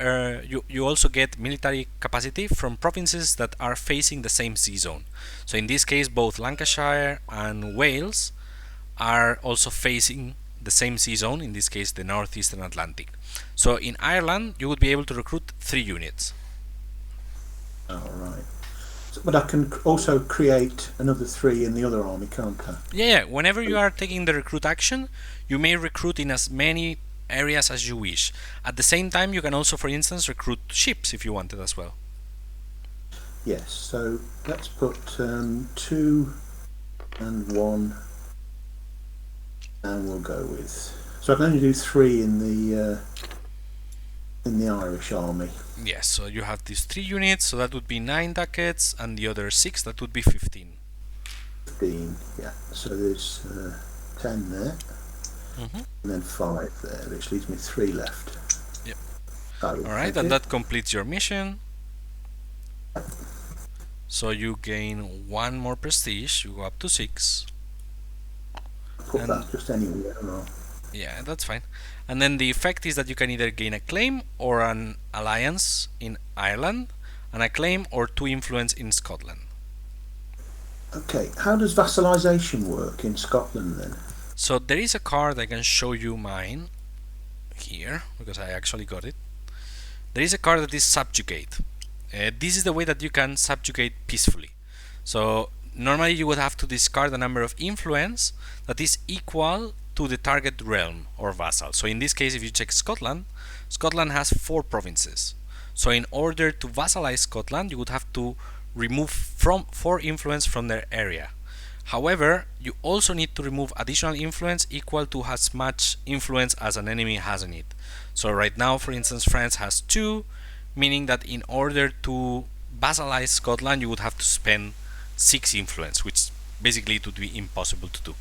S1: get military capacity from provinces that are facing the same sea zone. So in this case, both Lancashire and Wales are also facing the same sea zone, in this case the northeastern Atlantic. So in Ireland, you would be able to recruit 3 units.
S4: Alright. But I can also create another 3 in the other army, can't I?
S1: Yeah, whenever you are taking the recruit action, you may recruit in as many areas as you wish. At the same time, you can also, for instance, recruit ships if you wanted as well.
S4: Yes, so let's put 2 and 1, and we'll go with. So I can only do 3 in the Irish army.
S1: Yes, so you have these 3 units, so that would be 9 ducats, and the other 6, that would be 15.
S4: 15, yeah. So there's 10 there. and then 5 there, which leaves me 3 left.
S1: Yep.
S4: All
S1: Alright, and that completes your mission. So you gain 1 more prestige, you go up to 6.
S4: Put that just anywhere. Or...
S1: Yeah, that's fine. And then the effect is that you can either gain a claim or an alliance in Ireland, and a claim or 2 influence in Scotland.
S4: Okay, how does vassalization work in Scotland then?
S1: So there is a card, I can show you mine here, because I actually got it. There is a card that is subjugate. This is the way that you can subjugate peacefully. So normally you would have to discard a number of influence that is equal to the target realm or vassal. So in this case, if you check Scotland, Scotland has 4 provinces. So in order to vassalize Scotland, you would have to remove 4 influence from their area. However, you also need to remove additional influence equal to as much influence as an enemy has on it. So right now, for instance, France has 2, meaning that in order to vassalize Scotland, you would have to spend 6 influence, which basically it would be impossible to do.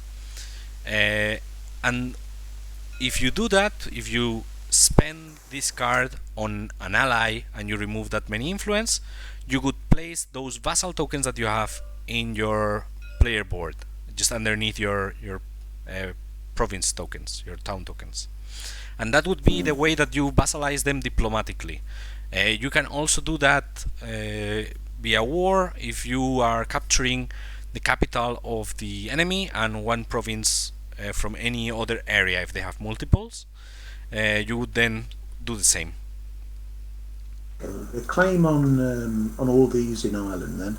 S1: And if you do that, if you spend this card on an ally and you remove that many influence, you could place those vassal tokens that you have in your player board, just underneath your province tokens, your town tokens. And that would be the way that you vassalize them diplomatically. You can also do that via war if you are capturing the capital of the enemy and 1 province from any other area. If they have multiples, you would then do the same.
S4: A claim on all these in Ireland then,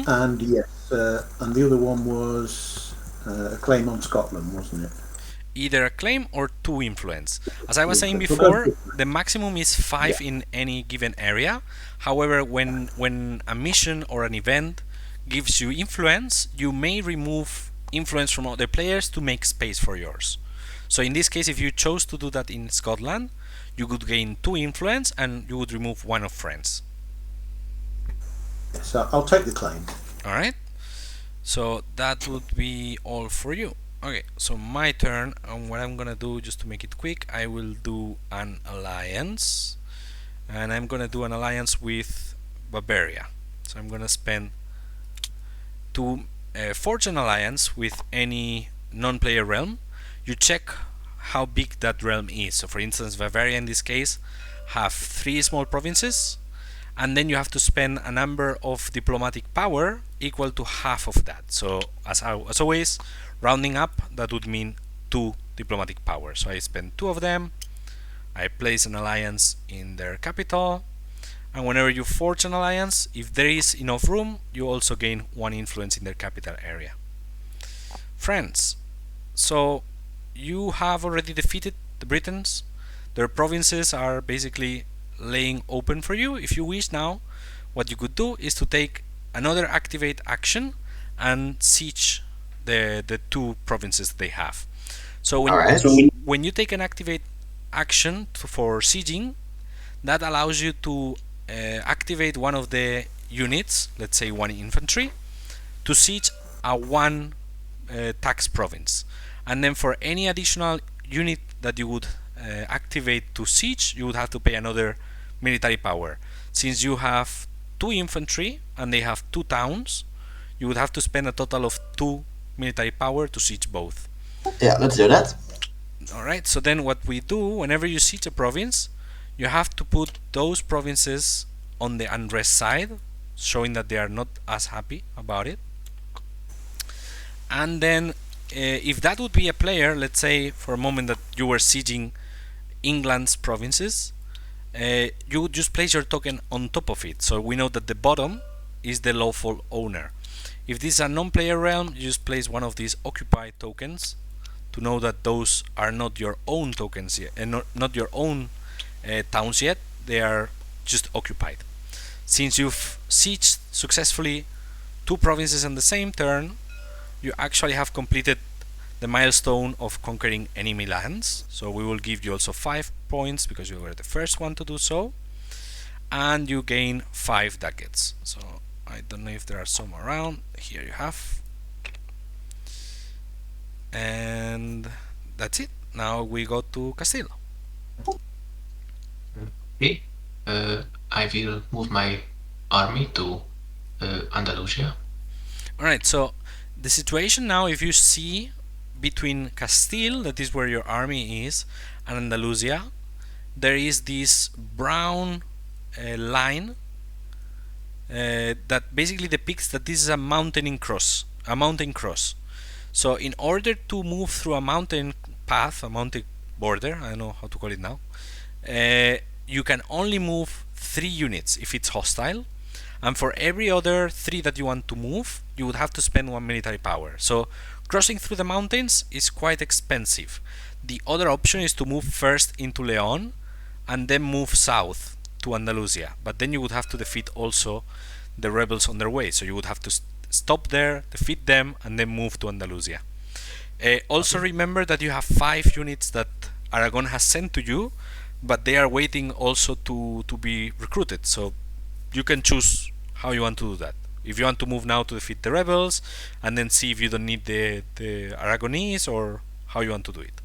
S4: and yes, and the other one was a claim on Scotland, wasn't it?
S1: Either a claim or 2 influence. As I was saying before, the maximum is 5 in any given area. However, when a mission or an event gives you influence, you may remove influence from other players to make space for yours. So in this case, if you chose to do that in Scotland, you could gain 2 influence and you would remove 1 of France.
S4: So I'll take the claim.
S1: Alright, so that would be all for you. Okay, so my turn, and what I'm gonna do, just to make it quick, I will do an alliance, and I'm gonna do an alliance with Bavaria. So I'm gonna spend 2 forge an alliance with any non-player realm. You check how big that realm is. So for instance, Bavaria in this case have 3 small provinces, and then you have to spend a number of diplomatic power equal to half of that. So as always, rounding up, that would mean 2 diplomatic power. So I spend 2 of them, I place an alliance in their capital, and whenever you forge an alliance, if there is enough room, you also gain 1 influence in their capital area. France. So you have already defeated the Britons. Their provinces are basically laying open for you. If you wish now, what you could do is to take another activate action and siege the 2 provinces they have. So when you take an activate action for sieging, that allows you to activate one of the units, let's say 1 infantry, to siege a 1 tax province. And then for any additional unit that you would activate to siege, you would have to pay another military power. Since you have 2 infantry and they have 2 towns, you would have to spend a total of 2 military power to siege both.
S2: Yeah, let's do that.
S1: Alright, so then what we do, whenever you siege a province, you have to put those provinces on the unrest side, showing that they are not as happy about it. And then if that would be a player, let's say for a moment that you were sieging England's provinces, you would just place your token on top of it. So we know that the bottom is the lawful owner. If this is a non-player realm, you just place one of these occupied tokens to know that those are not your own tokens yet, and not your own towns yet. They are just occupied. Since you've sieged successfully 2 provinces on the same turn, you actually have completed the milestone of conquering enemy lands. So we will give you also 5 points because you were the first one to do so, and you gain 5 ducats. So I don't know if there are some around. Here you have, and that's it. now we go to Castillo.
S3: Okay. I will move my army to Andalusia.
S1: Alright, so the situation now, if you see between Castile, that is where your army is, and Andalusia, there is this brown line that basically depicts that this is a mountain cross. So in order to move through a mountain path, a mountain border, I don't know how to call it now, you can only move 3 units if it's hostile, and for every other 3 that you want to move, you would have to spend 1 military power. So crossing through the mountains is quite expensive. The other option is to move first into Leon and then move south to Andalusia, but then you would have to defeat also the rebels on their way, so you would have to stop there, defeat them, and then move to Andalusia. Also remember that you have 5 units that Aragon has sent to you, but they are waiting also to be recruited, so you can choose how you want to do that. If you want to move now to defeat the rebels and then see if you don't need the Aragonese, or how you want to do it.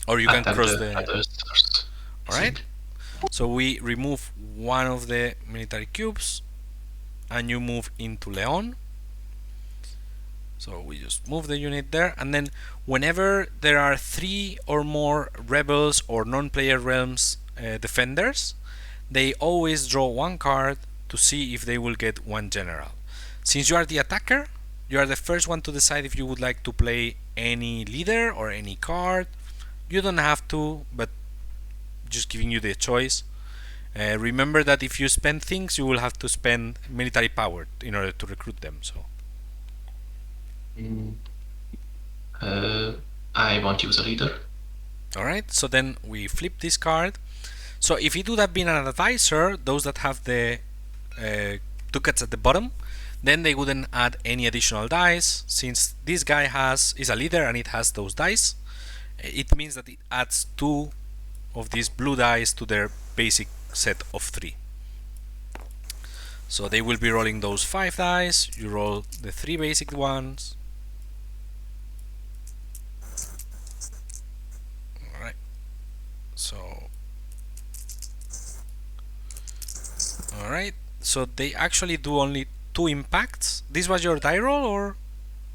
S1: Or you can cross the
S3: others first.
S1: Alright, so we remove one of the military cubes and you move into Leon. So we just move the unit there, and then whenever there are 3 or more rebels or non-player realms defenders, they always draw 1 card to see if they will get 1 general. Since you are the attacker, you are the first one to decide if you would like to play any leader or any card. You don't have to, but just giving you the choice. Remember that if you spend things, you will have to spend military power in order to recruit them. So
S3: I won't use a leader.
S1: alright, so then we flip this card. So if it would have been an advisor, those that have the ducats at the bottom, then they wouldn't add any additional dice. Since this guy is a leader and it has those dice, it means that it adds 2 of these blue dice to their basic set of 3. So they will be rolling those 5 dice. You roll the 3 basic ones. Alright, so alright, so they actually do only 2 impacts. This was your die roll, or?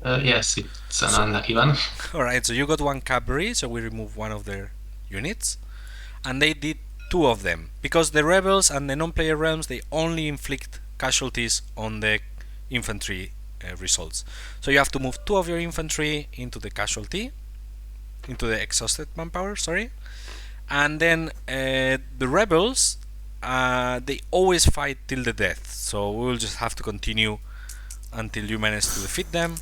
S3: Yes, it's an unlucky one.
S1: Alright, so you got 1 cavalry, so we remove 1 of their units. And they did 2 of them, because the rebels and the non-player realms, they only inflict casualties on the infantry results. So you have to move 2 of your infantry into the casualty, into the exhausted manpower, sorry. And then the rebels, they always fight till the death, so we will just have to continue until you manage to defeat them.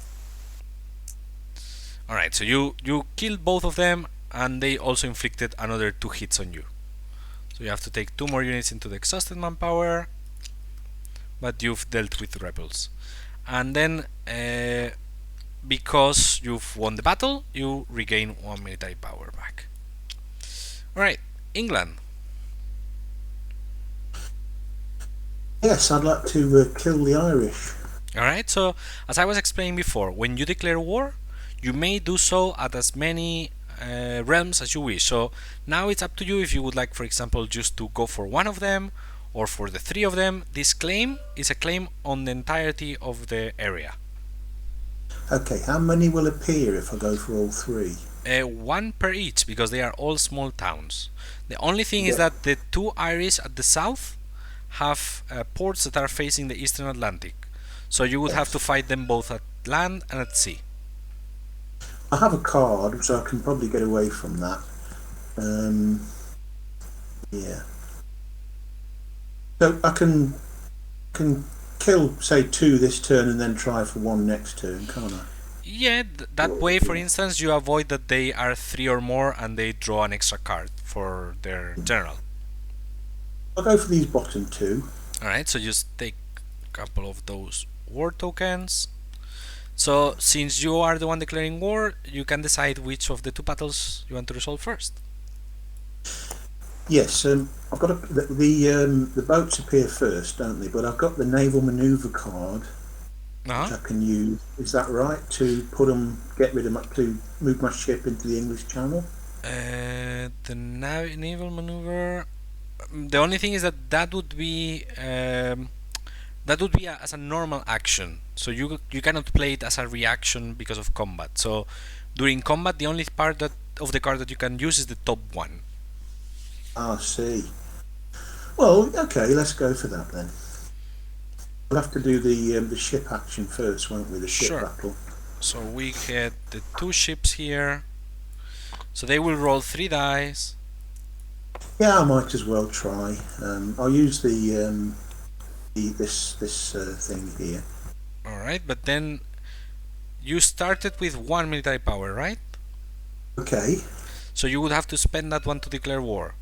S1: Alright, so you killed both of them, and they also inflicted another 2 hits on you. So you have to take 2 more units into the exhausted manpower, but you've dealt with the rebels. And then because you've won the battle, you regain 1 military power back. Alright, England.
S4: Yes, I'd like to kill the Irish.
S1: Alright, so as I was explaining before, when you declare war, you may do so at as many realms as you wish. So now it's up to you if you would like, for example, just to go for 1 of them or for the 3 of them. This claim is a claim on the entirety of the area.
S4: Okay, how many will appear if I go for all 3?
S1: 1 per each, because they are all small towns. The only thing is that the 2 Irish at the south have ports that are facing the Eastern Atlantic, so you would have to fight them both at land and at sea.
S4: I have a card, so I can probably get away from that. Yeah. So I can kill, say, 2 this turn and then try for 1 next turn, can't I?
S1: Yeah, that way, for instance, you avoid that they are 3 or more and they draw an extra card for their general.
S4: I'll go for these bottom 2.
S1: Alright, so just take a couple of those war tokens. So since you are the one declaring war, you can decide which of the 2 battles you want to resolve first.
S4: Yes, I've got the boats appear first, don't they? But I've got the naval manoeuvre card, which I can use. Is that right? To put them, get rid of to move my ship into the English Channel?
S1: The naval maneuver. The only thing is that would be as a normal action. So you cannot play it as a reaction because of combat. So during combat, the only part of the card that you can use is the top one.
S4: I see. Well, okay, let's go for that then. We'll have to do the ship action first, won't we? The ship battle.
S1: So we get the 2 ships here. So they will roll 3 dice.
S4: Yeah, I might as well try. I'll use this thing here.
S1: All right, but then you started with 1 military power, right?
S4: Okay.
S1: So you would have to spend that one to declare war.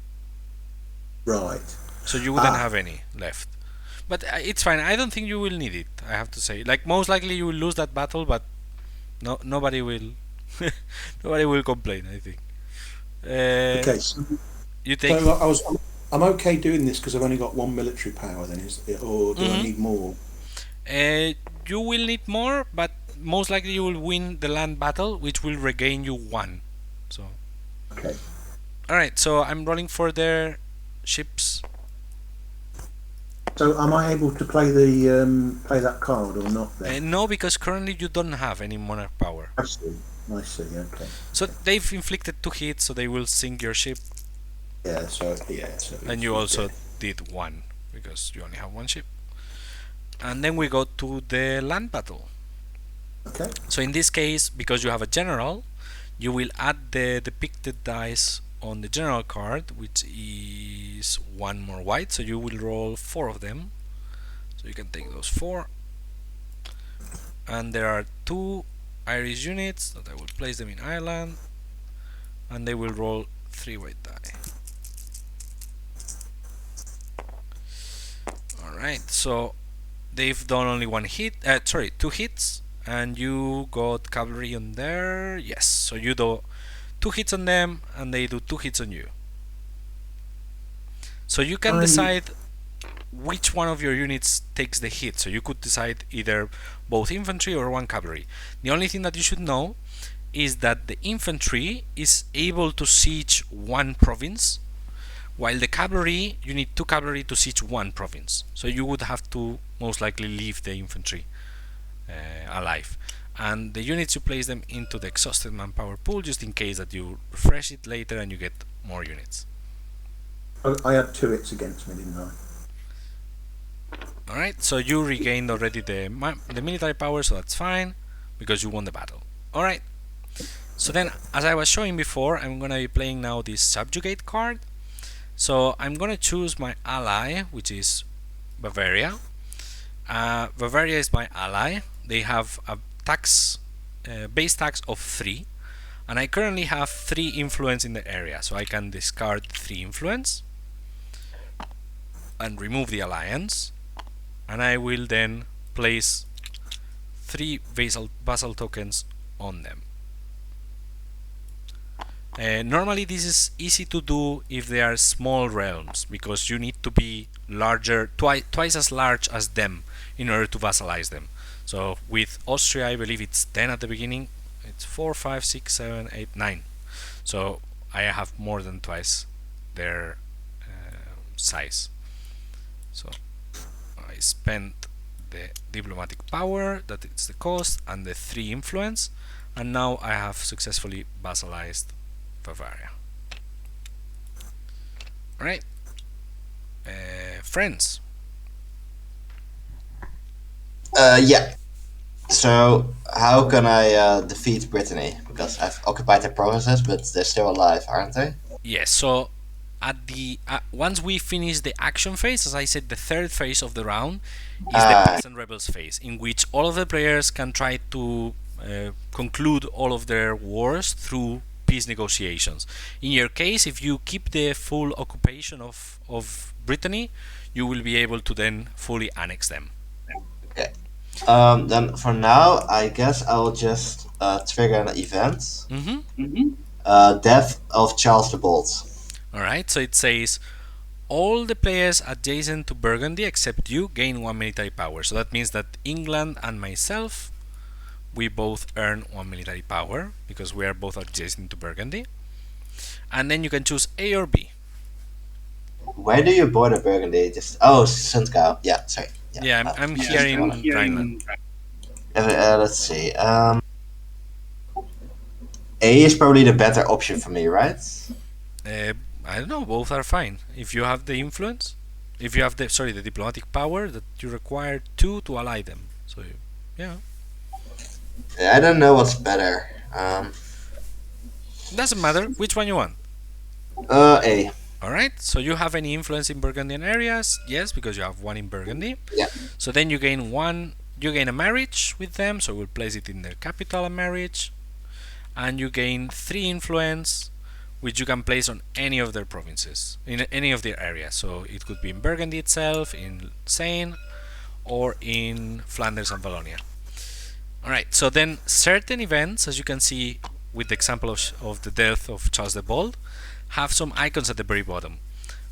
S4: Right.
S1: So you wouldn't have any left. But it's fine. I don't think you will need it, I have to say. Like, most likely you will lose that battle, but nobody will nobody will complain, I think.
S4: Okay. So,
S1: you take.
S4: So I'm okay doing this because I've only got 1 military power. Then is it, or do I need more?
S1: You will need more, but most likely you will win the land battle, which will regain you 1. So.
S4: Okay.
S1: All right. So I'm rolling for their ships.
S4: So am I able to play play that card or not? Then?
S1: No, because currently you don't have any monarch power.
S4: I see. Okay.
S1: So they've inflicted 2 hits, so they will sink your ship.
S4: Yeah. So
S1: and you also did 1 because you only have 1 ship. And then we go to the land battle.
S4: Okay.
S1: So in this case, because you have a general, you will add the depicted dice on the general card, which is 1 more white. So you will roll 4 of them. So you can take those 4. And there are 2 Irish units that I will place them in Ireland, and they will roll 3 white die. Alright, so they've done only 2 hits, and you got cavalry on there. Yes, so you do 2 hits on them, and they do 2 hits on you. So you can decide which one of your units takes the hit. So you could decide either both infantry or 1 cavalry. The only thing that you should know is that the infantry is able to siege 1 province, while the cavalry, you need 2 cavalry to siege 1 province. So you would have to most likely leave the infantry alive. And the units, you place them into the exhausted manpower pool, just in case that you refresh it later and you get more units.
S4: I had 2 hits against me, didn't I?
S1: Alright, so you regained already the military power, so that's fine, because you won the battle. Alright, so then, as I was showing before, I'm gonna be playing now this subjugate card. So I'm gonna choose my ally, which is Bavaria. Bavaria is my ally. They have a base tax of 3, and I currently have 3 influence in the area, so I can discard 3 influence and remove the alliance, and I will then place 3 vassal tokens on them. Normally this is easy to do if they are small realms, because you need to be larger, twice as large as them in order to vassalize them. So with Austria, I believe it's 10 at the beginning. It's 4, 5, 6, 7, 8, 9. So I have more than twice their size. So I spent the diplomatic power, that it's the cost, and the 3 influence, and now I have successfully vassalized Bavaria. Alright, friends.
S2: Yeah. So how can I defeat Brittany? Because I've occupied their provinces, but they're still alive, aren't they?
S1: Yes. So at the once we finish the action phase, as I said, the 3rd phase of the round is the peasant rebels phase, in which all of the players can try to conclude all of their wars through peace negotiations. In your case, if you keep the full occupation of Brittany, you will be able to then fully annex them.
S2: Okay. Then for now, I guess I'll just trigger an event. Death of Charles the Bold.
S1: Alright, so it says, all the players adjacent to Burgundy except you gain 1 military power. So that means that England and myself, we both earn 1 military power because we are both adjacent to Burgundy. And then you can choose A or B.
S2: Where do you border Burgundy? Sundgau. Yeah, sorry.
S1: Yeah, I'm here in Rhineland.
S2: Let's see. A is probably the better option for me, right?
S1: I don't know, both are fine. If you have the influence, if you have the diplomatic power that you require 2 to ally them. So yeah.
S2: I don't know what's better.
S1: Doesn't matter which one you want.
S2: A.
S1: Alright, so you have any influence in Burgundian areas? Yes, because you have 1 in Burgundy.
S2: Yeah.
S1: So then you gain a marriage with them, so we'll place it in their capital, a marriage. And you gain 3 influence, which you can place on any of their provinces, in any of their areas. So it could be in Burgundy itself, in Seine, or in Flanders and Wallonia. Alright, so then certain events, as you can see with the example of the death of Charles the Bold, have some icons at the very bottom.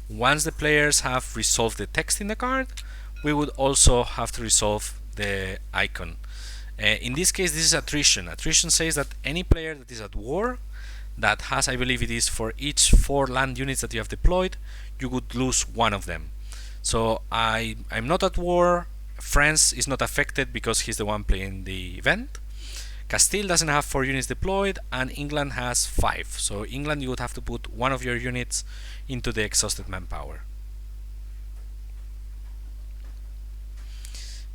S1: Once the players have resolved the text in the card, we would also have to resolve the icon. In this case, this is attrition. Attrition says that any player that is at war, that has, I believe it is for each 4 land units that you have deployed, you would lose 1 of them. So I'm not at war. France is not affected because he's the one playing the event. Castillo doesn't have 4 units deployed, and England has 5. So England, you would have to put 1 of your units into the exhausted manpower.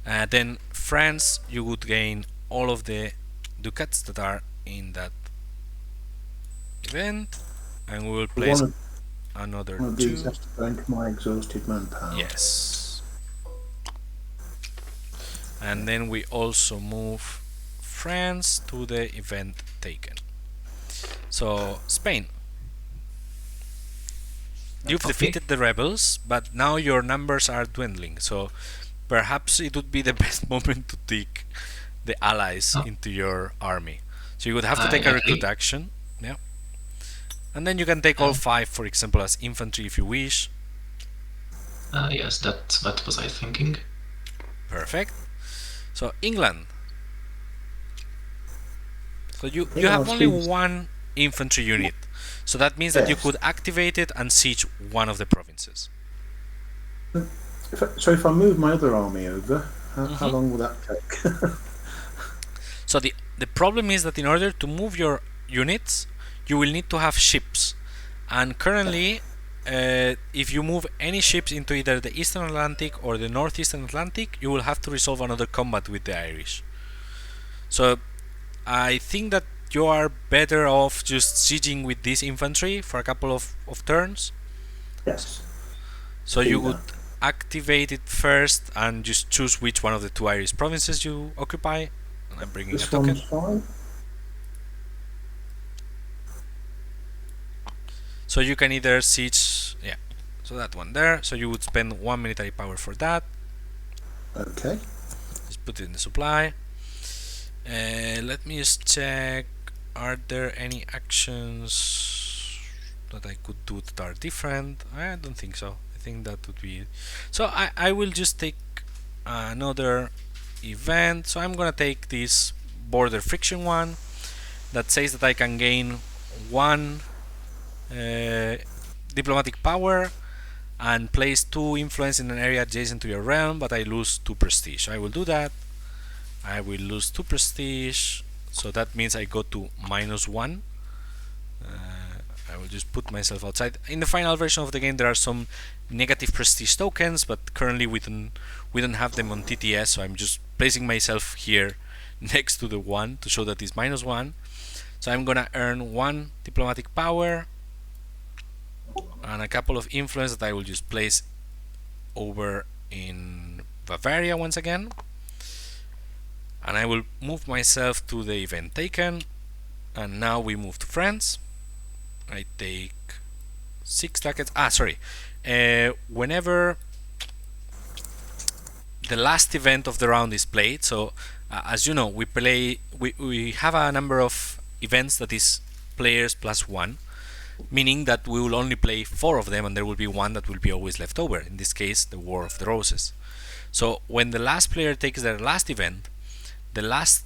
S1: Then France, you would gain all of the ducats that are in that event, and we will place another 2.
S4: One of these has to go into my exhausted manpower.
S1: Yes. And then we also move France to the event taken. So Spain, you've defeated the rebels, but now your numbers are dwindling. So perhaps it would be the best moment to take the allies into your army. So you would have to take a recruit action. Yeah. And then you can take all 5, for example, as infantry if you wish.
S3: Yes, that was I thinking.
S1: Perfect. So England. So you have only 1 infantry unit. So that means that you could activate it and siege 1 of the provinces.
S4: If I move my other army over, how long will that take?
S1: So the problem is that in order to move your units, you will need to have ships. And currently, if you move any ships into either the Eastern Atlantic or the Northeastern Atlantic, you will have to resolve another combat with the Irish. So I think that you are better off just sieging with this infantry for a couple of turns.
S4: Yes.
S1: So you would activate it first and just choose which one of the 2 Irish provinces you occupy. And I'm bringing a token.
S4: Fine.
S1: So you can either siege, so that one there. So you would spend 1 military power for that.
S4: Okay.
S1: Just put it in the supply. Let me just check. Are there any actions that I could do that are different? I don't think so. I think that would be it. So I will just take another event. So I'm gonna take this border friction one that says that I can gain 1 diplomatic power and place 2 influence in an area adjacent to your realm, but I lose 2 prestige. I will do that. I will lose 2 prestige, so that means I go to -1. I will just put myself outside. In the final version of the game there are some negative prestige tokens, but currently we don't have them on TTS, so I'm just placing myself here next to the 1 to show that it's -1. So I'm gonna earn 1 diplomatic power and a couple of influence that I will just place over in Bavaria once again. And I will move myself to the event taken, and now we move to France. I take 6 ducats. Whenever the last event of the round is played, so as you know, we have a number of events that is players +1. meaning that we will only play 4 of them and there will be one that will be always left over, in this case the War of the Roses. So when the last player takes their last event, the last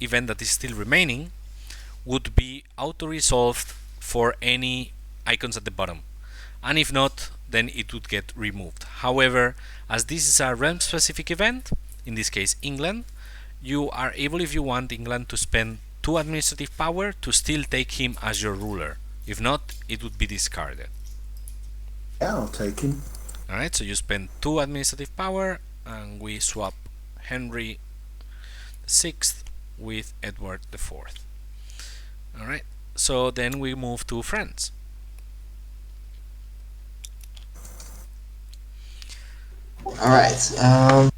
S1: event that is still remaining would be auto-resolved for any icons at the bottom, and if not, then it would get removed. However, as this is a realm-specific event, in this case England, you are able, if you want, England to spend 2 administrative power to still take him as your ruler. If not, it would be discarded.
S4: Yeah, I'll take him.
S1: Alright, so you spend 2 administrative power and we swap Henry VI with Edward IV. Alright, so then we move to France.
S2: Alright.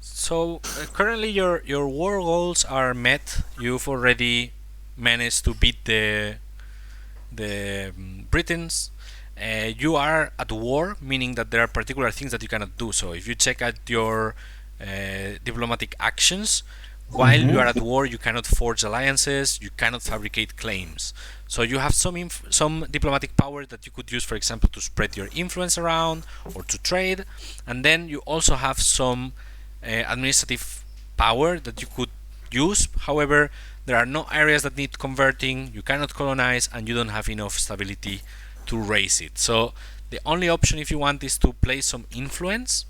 S1: So currently your war goals are met. You've already managed to beat the Britons. You are at war, meaning that there are particular things that you cannot do. So if you check out your diplomatic actions, while you are at war, you cannot forge alliances, you cannot fabricate claims. So you have some diplomatic power that you could use, for example, to spread your influence around or to trade. And then you also have some administrative power that you could use. However, there are no areas that need converting, you cannot colonize, and you don't have enough stability to raise it. So the only option, if you want, is to play some influence.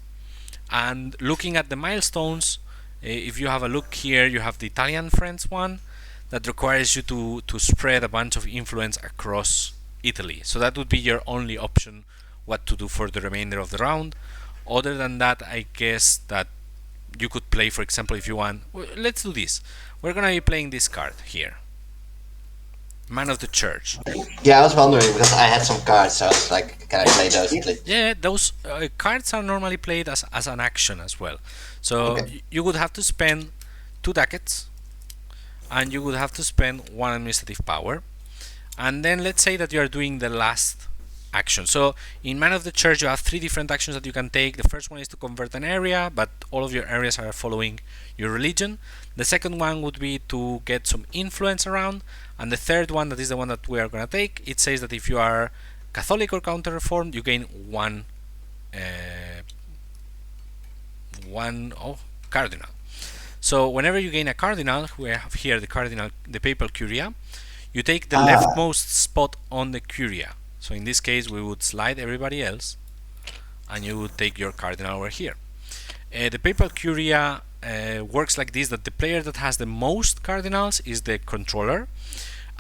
S1: And looking at the milestones, if you have a look here, you have the Italian friends one that requires you to spread a bunch of influence across Italy. So that would be your only option what to do for the remainder of the round. Other than that, I guess that you could play, for example, if you want, let's do this. We're gonna be playing this card here, Man of the Church.
S2: Yeah, I was wondering because I had some cards, so I was like, can I play those, please?
S1: Yeah, those cards are normally played as an action as well. So you would have to spend 2 ducats, and you would have to spend 1 administrative power. And then let's say that you are doing the last action. So in Man of the Church you have 3 different actions that you can take. The first one is to convert an area, but all of your areas are following your religion. The second one would be to get some influence around, and the third one, that is the one that we are going to take, it says that if you are Catholic or counter-reformed, you gain one cardinal. So whenever you gain a cardinal, we have here the cardinal, the papal curia, you take the leftmost spot on the curia. So in this case we would slide everybody else and you would take your cardinal over here. The papal curia works like this, that the player that has the most cardinals is the controller.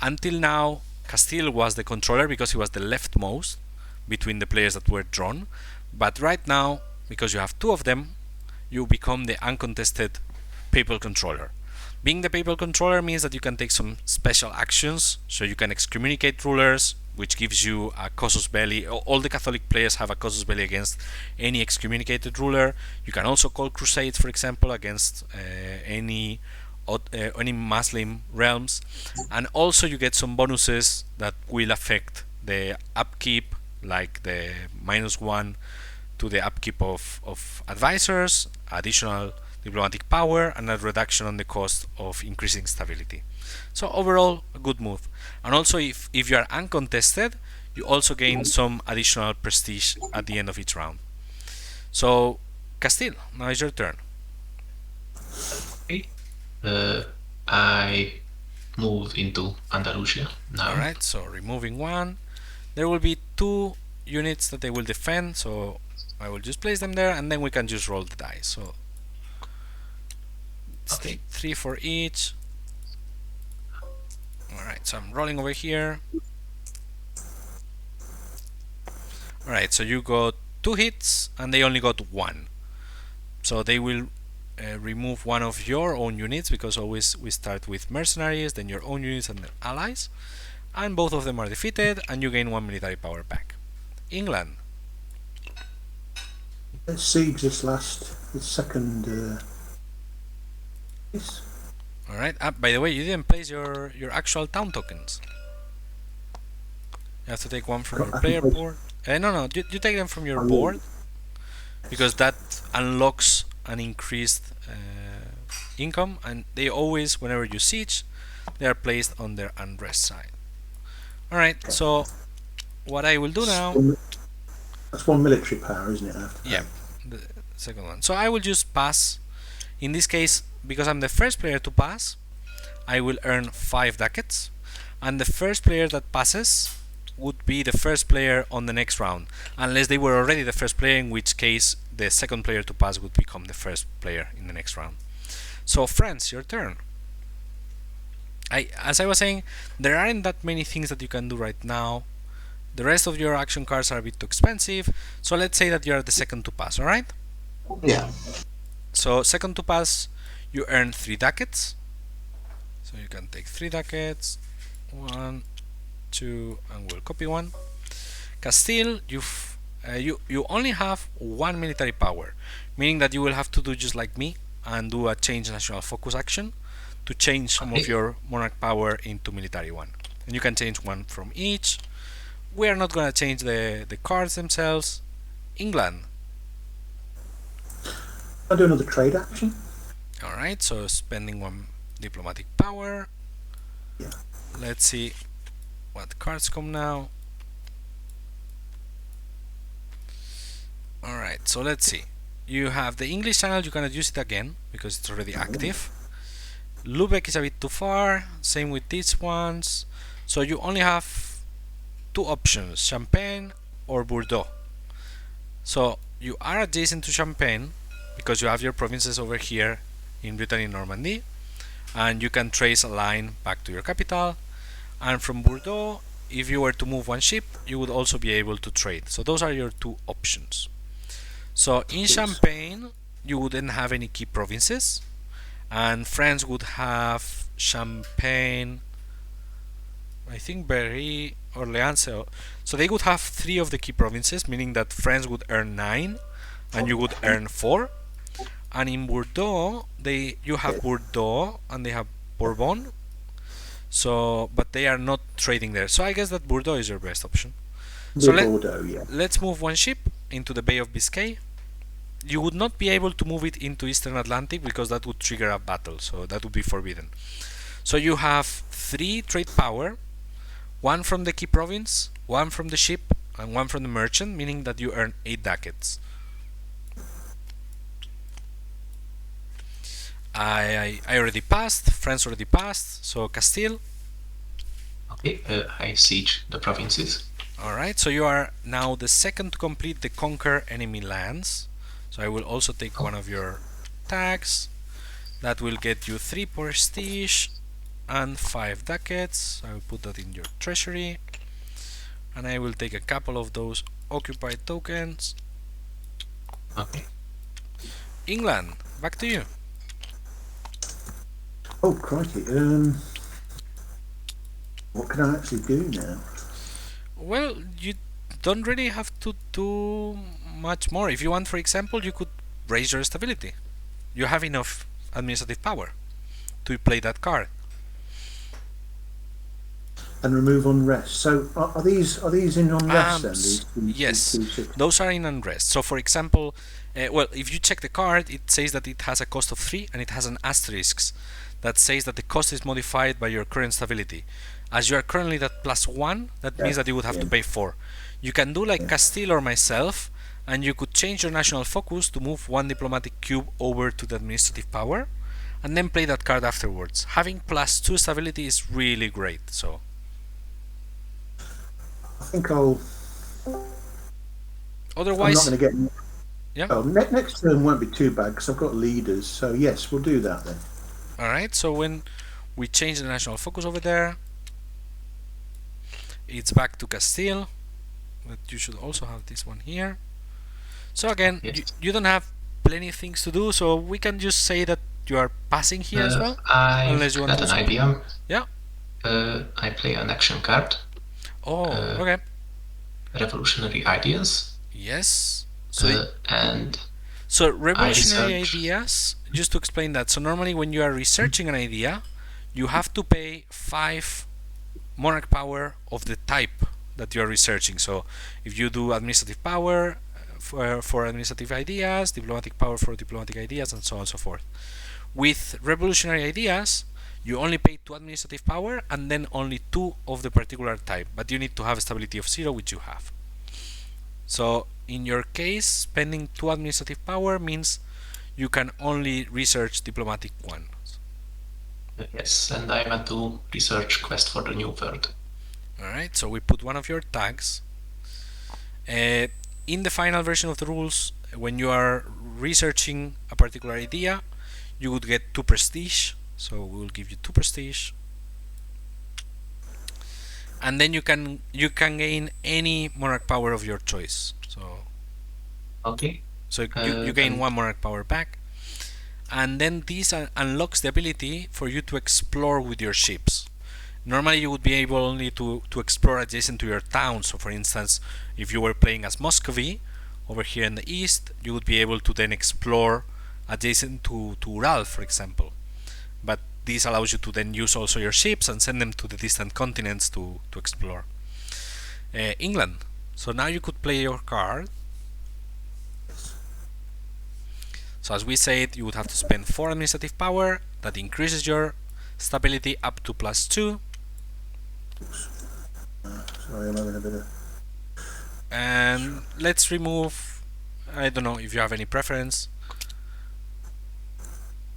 S1: Until now Castillo was the controller because he was the leftmost between the players that were drawn, but right now, because you have 2 of them, you become the uncontested papal controller. Being the papal controller means that you can take some special actions, so you can excommunicate rulers, which gives you a casus belli. All the Catholic players have a casus belli against any excommunicated ruler. You can also call crusades, for example, against any Muslim realms, and also you get some bonuses that will affect the upkeep, like the -1 to the upkeep of advisors, additional diplomatic power, and a reduction on the cost of increasing stability. So overall, a good move. And also if you are uncontested, you also gain some additional prestige at the end of each round. So Castillo, now is your turn.
S3: Okay. I move into Andalusia now.
S1: Alright, so removing 1. There will be 2 units that they will defend, so I will just place them there and then we can just roll the dice. So
S3: Okay.
S1: 3 for each. Alright, so I'm rolling over here. Alright, so you got 2 hits and they only got 1. So they will remove 1 of your own units, because always we start with mercenaries, then your own units and their allies. And both of them are defeated and you gain 1 military power back. England.
S4: Siege this second.
S1: Alright, by the way, you didn't place your actual town tokens. You have to take 1 from your player board. No, you take them from your board, because that unlocks an increased income, and they always, whenever you siege, they are placed on their unrest side. Alright, so what I will do now...
S4: That's one military power, isn't it? After
S1: Yeah, the second one. So I will just pass. In this case, because I'm the first player to pass, I will earn 5 ducats. And the first player that passes would be the first player on the next round. Unless they were already the first player, in which case the second player to pass would become the first player in the next round. So France, your turn. As I was saying, there aren't that many things that you can do right now. The rest of your action cards are a bit too expensive, so let's say that you are the second to pass, alright?
S2: Yeah.
S1: So second to pass, you earn 3 ducats. So you can take 3 ducats, 1, 2, and we'll copy 1. Castillo, you only have 1 military power, meaning that you will have to do just like me and do a change national focus action to change some of your monarch power into military 1. And you can change 1 from each. We are not going to change the cards themselves. England.
S4: I'll do another trade action.
S1: Alright, so spending 1 diplomatic power.
S4: Yeah.
S1: Let's see what cards come now. Alright, so let's see. You have the English Channel, you cannot use it again because it's already active. Lubeck is a bit too far, same with these ones. So you only have 2 options, Champagne or Bordeaux. So you are adjacent to Champagne because you have your provinces over here in Brittany and Normandy, and you can trace a line back to your capital. And from Bordeaux, if you were to move 1 ship, you would also be able to trade. So those are your 2 options. So in Champagne, you wouldn't have any key provinces, and France would have Champagne, I think Berry, Orleans. So they would have 3 of the key provinces, meaning that France would earn 9 and you would earn 4. And in Bordeaux, you have Bordeaux and they have Bourbon. So, but they are not trading there. So I guess that Bordeaux is your best option. So
S4: Bordeaux, yeah.
S1: Let's move 1 ship into the Bay of Biscay. You would not be able to move it into Eastern Atlantic because that would trigger a battle, so that would be forbidden. So you have 3 trade power, 1 from the key province, 1 from the ship, and 1 from the merchant, meaning that you earn 8 ducats. I already passed, France already passed, so Castile.
S3: Okay, I siege the provinces.
S1: Alright, so you are now the second to complete the conquer enemy lands. So I will also take 1 of your tags. That will get you 3 prestige and 5 ducats. I will put that in your treasury. And I will take a couple of those occupied tokens.
S3: Okay.
S1: England, back to you.
S4: Oh, crikey. What can I actually do now?
S1: Well, you don't really have to do much more. If you want, for example, you could raise your stability. You have enough administrative power to play that card.
S4: And remove unrest. So are these in unrest then?
S1: Yes, those are in unrest. So for example, well, if you check the card, it says that it has a cost of 3 and it has an asterisk that says that the cost is modified by your current stability. As you are currently at +1, that means that you would have to pay 4. You can do like Castillo or myself, and you could change your national focus to move 1 diplomatic cube over to the administrative power, and then play that card afterwards. Having +2 stability is really great. So
S4: I think I'll.
S1: Otherwise,
S4: I'm not going to get.
S1: Yeah.
S4: Oh, next turn won't be too bad because I've got leaders. So yes, we'll do that then.
S1: Alright, so when we change the national focus over there, it's back to Castile, but you should also have this one here. So again, you don't have plenty of things to do, so we can just say that you are passing here as well.
S3: Unless you want to. An idea.
S1: Yeah.
S3: I play an action card.
S1: Oh, okay.
S3: Revolutionary ideas.
S1: Yes.
S3: So
S1: revolutionary ideas, just to explain that, so normally when you are researching an idea, you have to pay 5 monarch power of the type that you are researching. So if you do administrative power for administrative ideas, diplomatic power for diplomatic ideas, and so on and so forth. With revolutionary ideas, you only pay 2 administrative power and then only 2 of the particular type, but you need to have a stability of 0, which you have. So in your case, spending 2 administrative power means you can only research diplomatic 1.
S3: Yes, and I went to research quest for the new world.
S1: Alright, so we put one of your tags. In the final version of the rules, when you are researching a particular idea, you would get 2 prestige, so we will give you 2 prestige. And then you can gain any monarch power of your choice.
S3: Okay.
S1: So you gain 1 monarch power back. And then this unlocks the ability for you to explore with your ships. Normally you would be able only to explore adjacent to your town. So for instance, if you were playing as Muscovy over here in the east, you would be able to then explore adjacent to Ural, for example. But this allows you to then use also your ships and send them to the distant continents to explore. England. So now you could play your card. So as we said, you would have to spend 4 administrative power. That increases your stability up to +2.
S4: Sorry, I'm having a bit of...
S1: And let's remove, I don't know if you have any preference,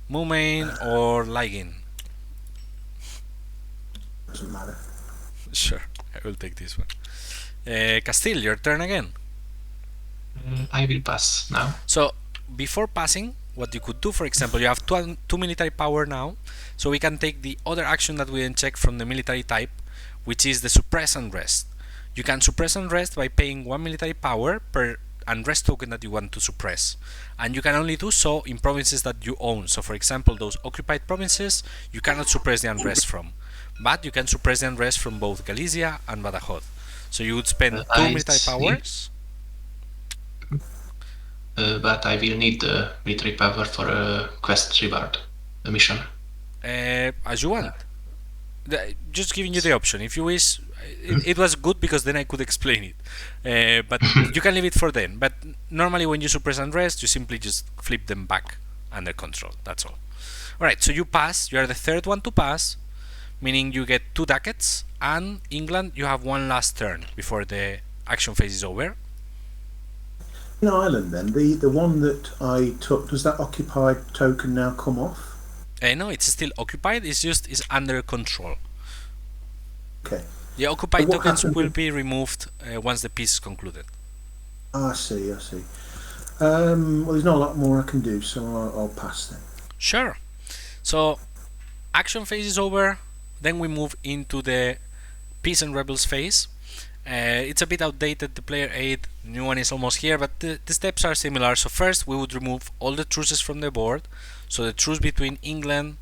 S1: Mumain or Ligin.
S4: Doesn't matter.
S1: Sure, I will take this one. Castillo, your turn again.
S3: I will pass now.
S1: So before passing, what you could do, for example, you have 2 military power now, so we can take the other action that we then check from the military type, which is the Suppress Unrest. You can suppress unrest by paying 1 military power per unrest token that you want to suppress, and you can only do so in provinces that you own. So for example, those occupied provinces you cannot suppress the unrest from, but you can suppress the unrest from both Galicia and Badajoz. So you would spend 2 military powers.
S3: But I will need the military power for a quest reward, a mission.
S1: As you want. Just giving you the option. If you wish, it was good because then I could explain it. But you can leave it for then. But normally when you suppress unrest, you simply just flip them back under control. That's all. Alright, so you pass. You are the third one to pass, meaning you get 2 ducats. And England, you have 1 last turn before the action phase is over.
S4: In Ireland, then, the one that I took, does that occupied token now come off?
S1: No, it's still occupied. It's just under control.
S4: Okay.
S1: The occupied tokens
S4: happened?
S1: will be removed once the piece is concluded.
S4: I see. Well, there's not a lot more I can do, so I'll pass then.
S1: Sure. So, action phase is over. Then we move into the Peace and Rebels phase. It's a bit outdated, the player aid, new one is almost here, but the steps are similar. So first we would remove all the truces from the board. So the truce between England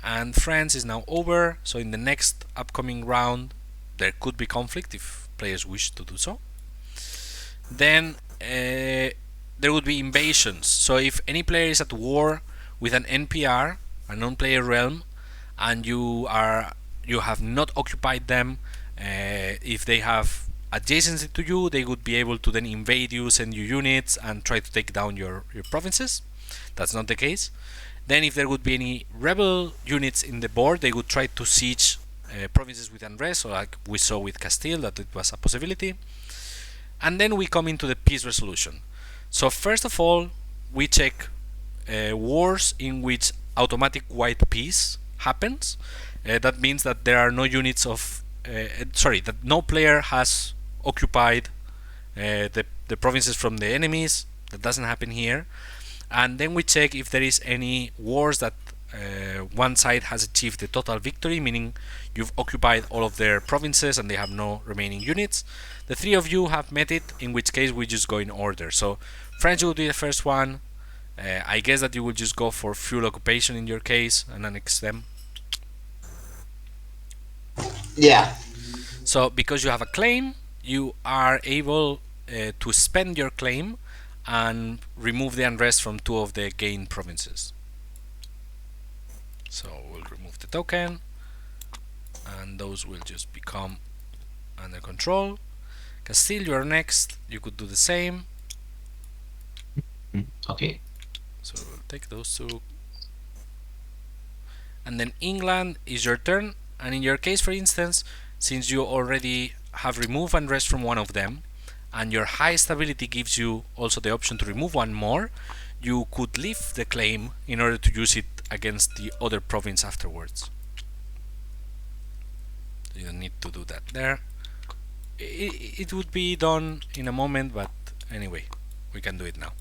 S1: and France is now over. So in the next upcoming round there could be conflict if players wish to do so. Then there would be invasions. So if any player is at war with an NPR, a non-player realm, and you have not occupied them, if they have adjacency to you, they would be able to then invade you, send you units, and try to take down your provinces. That's not the case. Then if there would be any rebel units in the board, they would try to siege provinces with unrest, so like we saw with Castillo, that it was a possibility. And then we come into the peace resolution. So first of all, we check wars in which automatic white peace happens. That means that there are no units of that no player has occupied the provinces from the enemies. That doesn't happen here. And then we check if there is any wars that one side has achieved the total victory, meaning you've occupied all of their provinces and they have no remaining units. The 3 of you have met it, in which case we just go in order. So France will be the first one. I guess that you will just go for full occupation in your case and annex them.
S2: Yeah.
S1: So because you have a claim, you are able to spend your claim and remove the unrest from 2 of the gained provinces. So we'll remove the token and those will just become under control. Castillo, you're next. You could do the same.
S3: Okay.
S1: So we'll take those 2. and then England is your turn. And in your case, for instance, since you already have removed unrest from one of them, and your high stability gives you also the option to remove one more, you could leave the claim in order to use it against the other province afterwards. You don't need to do that there. It would be done in a moment, but anyway, we can do it now.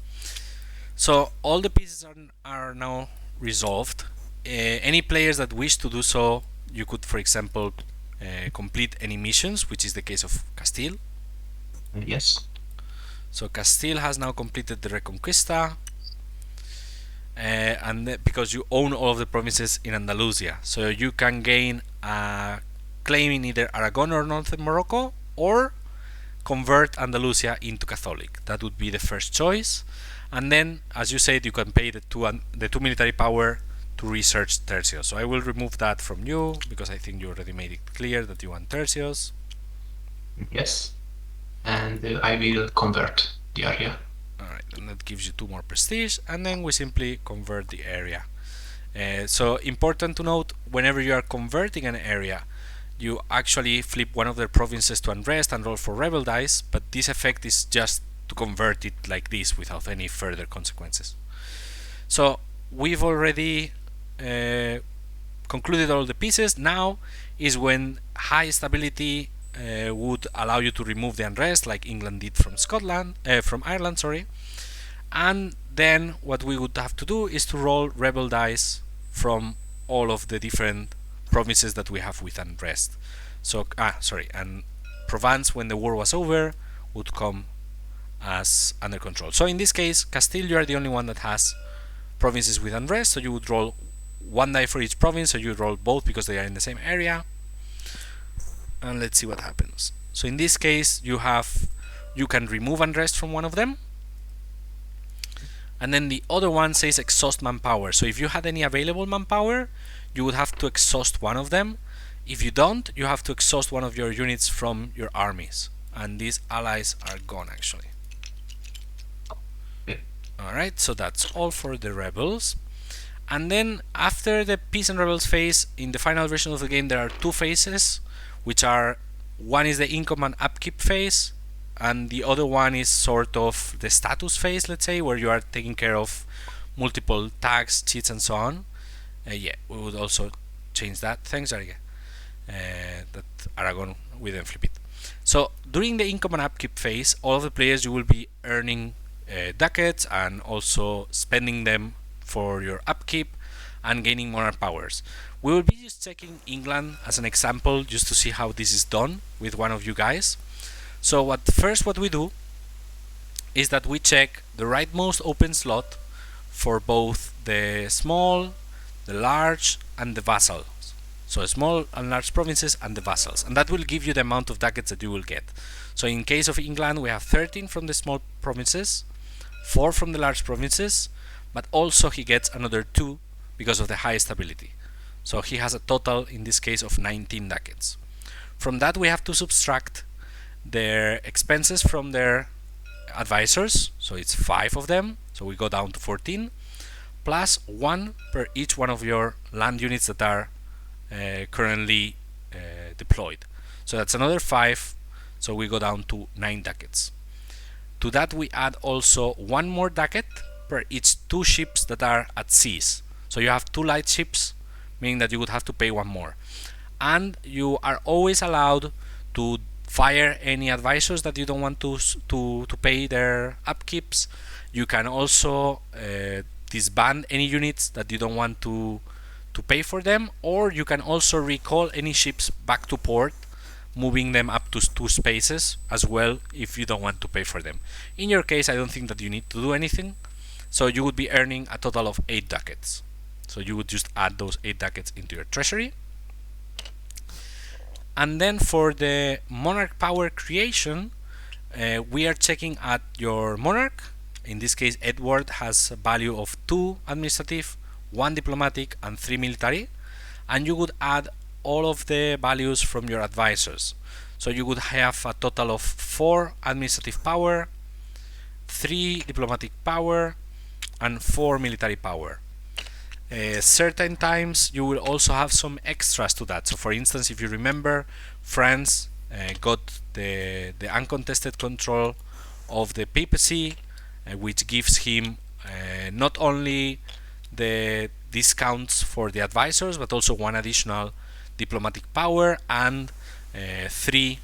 S1: So all the pieces are now resolved. Any players that wish to do so, you could, for example, complete any missions, which is the case of Castillo.
S3: Yes.
S1: So Castillo has now completed the Reconquista, and because you own all of the provinces in Andalusia, so you can gain a claim in either Aragon or Northern Morocco, or convert Andalusia into Catholic. That would be the first choice. And then, as you said, you can pay the two military power to research Tercios. So I will remove that from you because I think you already made it clear that you want Tercios.
S3: Yes. And I will convert the area.
S1: Alright, and that gives you 2 more prestige, and then we simply convert the area. So important to note, whenever you are converting an area, you actually flip one of their provinces to unrest and roll for rebel dice, but this effect is just to convert it like this without any further consequences. So we've already concluded all the pieces. Now is when high stability would allow you to remove the unrest, like England did from Ireland, sorry. And then what we would have to do is to roll rebel dice from all of the different provinces that we have with unrest. So, and Provence, when the war was over, would come as under control. So in this case, Castile, you are the only one that has provinces with unrest, so you would roll 1 die for each province, so you roll both because they are in the same area. And let's see what happens. So in this case, you can remove unrest from one of them, and then the other one says exhaust manpower. So if you had any available manpower, you would have to exhaust one of them. If you don't, you have to exhaust one of your units from your armies, and these allies are gone actually. Alright, so that's all for the rebels. And then after the peace and rebels phase, in the final version of the game there are 2 phases, which are, one is the income and upkeep phase, and the other one is sort of the status phase, let's say, where you are taking care of multiple tags, cheats, and so on. Yeah, we would also change that. Thanks, Ariga. That Aragon, we then flip it. So during the income and upkeep phase, all of the players, you will be earning ducats and also spending them for your upkeep and gaining monarch powers. We will be just checking England as an example just to see how this is done with one of you guys. So what we do is that we check the rightmost open slot for both the small, the large, and the vassals. So small and large provinces and the vassals, and that will give you the amount of ducats that you will get. So in case of England, we have 13 from the small provinces, 4 from the large provinces, but also he gets another 2 because of the high stability. So he has a total in this case of 19 ducats. From that we have to subtract their expenses from their advisors, so it's 5 of them, so we go down to 14, plus 1 per each one of your land units that are currently deployed. So that's another 5, so we go down to 9 ducats. To that we add also 1 more ducat per each 2 ships that are at seas. So you have 2 light ships, meaning that you would have to pay 1 more. And you are always allowed to fire any advisors that you don't want to pay their upkeeps. You can also disband any units that you don't want to pay for them, or you can also recall any ships back to port, moving them up to 2 spaces as well if you don't want to pay for them. In your case, I don't think that you need to do anything, so you would be earning a total of 8 ducats. So you would just add those 8 ducats into your treasury. And then for the monarch power creation, we are checking at your monarch. In this case, Edward has a value of 2 administrative, 1 diplomatic, and 3 military. And you would add all of the values from your advisors. So you would have a total of 4 administrative power, 3 diplomatic power, and 4 military power. certain times you will also have some extras to that. So for instance, if you remember, France got the uncontested control of the papacy, which gives him not only the discounts for the advisors, but also one additional diplomatic power and 3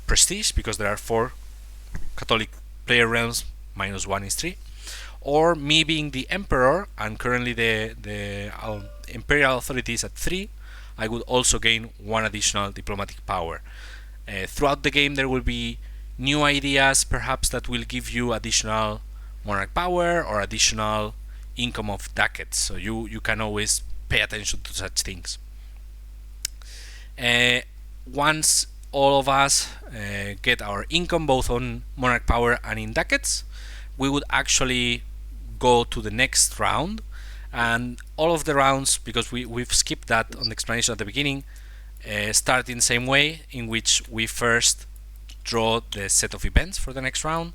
S1: prestige, because there are 4 Catholic player realms, -1 is 3. Or me being the emperor and currently the imperial authority is at 3, I would also gain 1 additional diplomatic power. Throughout the game there will be new ideas perhaps that will give you additional monarch power or additional income of ducats, so you can always pay attention to such things. Once all of us get our income both on monarch power and in ducats, we would actually go to the next round, and all of the rounds, because we've skipped that on the explanation at the beginning, start in the same way, in which we first draw the set of events for the next round.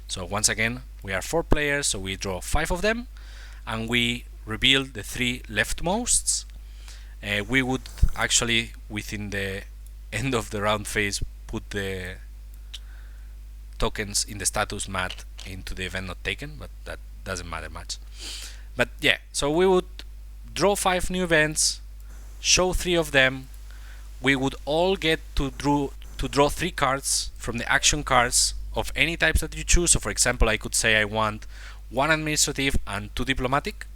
S1: So once again, we are 4 players, so we draw 5 of them, and we reveal the 3 leftmosts. We would actually, within the end of the round phase, put the tokens in the status mat into the event not taken, but that doesn't matter much. But yeah, so we would draw 5 new events, show 3 of them. We would all get to draw 3 cards from the action cards of any types that you choose. So for example, I could say I want 1 administrative and 2 diplomatic.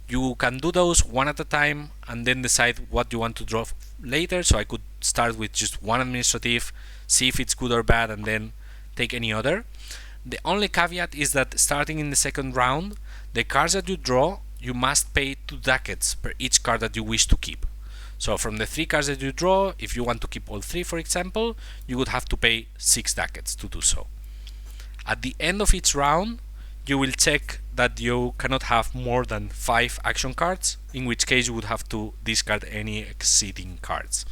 S1: You can do those one at a time and then decide what you want to draw later. So I could start with just 1 administrative, see if it's good or bad, and then take any other. The only caveat is that starting in the second round, the cards that you draw, you must pay 2 ducats per each card that you wish to keep. So from the 3 cards that you draw, if you want to keep all 3, for example, you would have to pay 6 ducats to do so. At the end of each round, you will check that you cannot have more than 5 action cards, in which case you would have to discard any exceeding cards.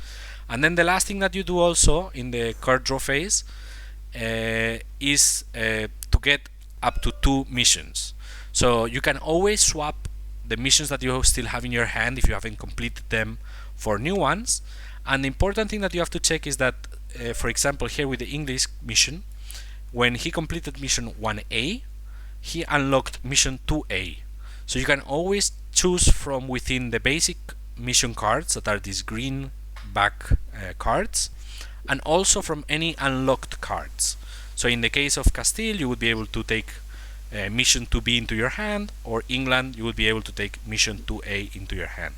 S1: And then the last thing that you do also in the card draw phase is to get up to 2 missions. So you can always swap the missions that you still have in your hand if you haven't completed them for new ones. And the important thing that you have to check is that, for example, here with the English mission, when he completed mission 1A, he unlocked mission 2A. So you can always choose from within the basic mission cards, that are these green back cards, and also from any unlocked cards. So in the case of Castillo, you would be able to take mission 2B into your hand, or England, you would be able to take mission 2A into your hand.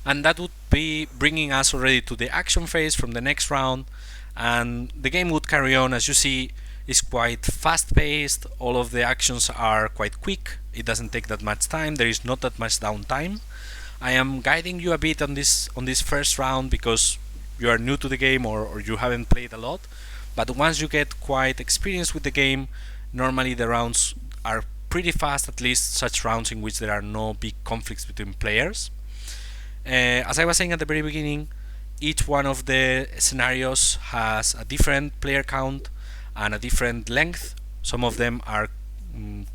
S1: And that would be bringing us already to the action phase from the next round, and the game would carry on. As you see, it's quite fast paced, all of the actions are quite quick, it doesn't take that much time, there is not that much downtime. I am guiding you a bit on this first round because you are new to the game or you haven't played a lot, but once you get quite experienced with the game, normally the rounds are pretty fast, at least such rounds in which there are no big conflicts between players. As I was saying at the very beginning, each one of the scenarios has a different player count and a different length. Some of them are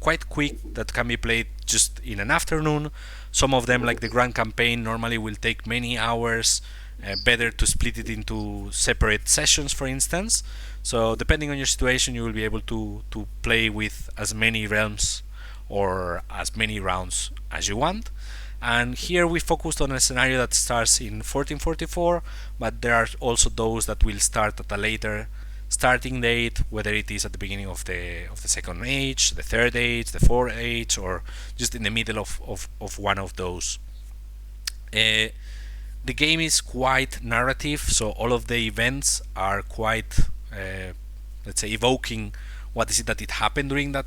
S1: quite quick, that can be played just in an afternoon. Some of them, like the Grand Campaign, normally will take many hours. Better to split it into separate sessions, for instance. So depending on your situation, you will be able to play with as many realms or as many rounds as you want. And here we focused on a scenario that starts in 1444, but there are also those that will start at a later starting date, whether it is at the beginning of the second age, the third age, the fourth age, or just in the middle of one of those. The game is quite narrative, so all of the events are quite, let's say, evoking what is it that it happened during that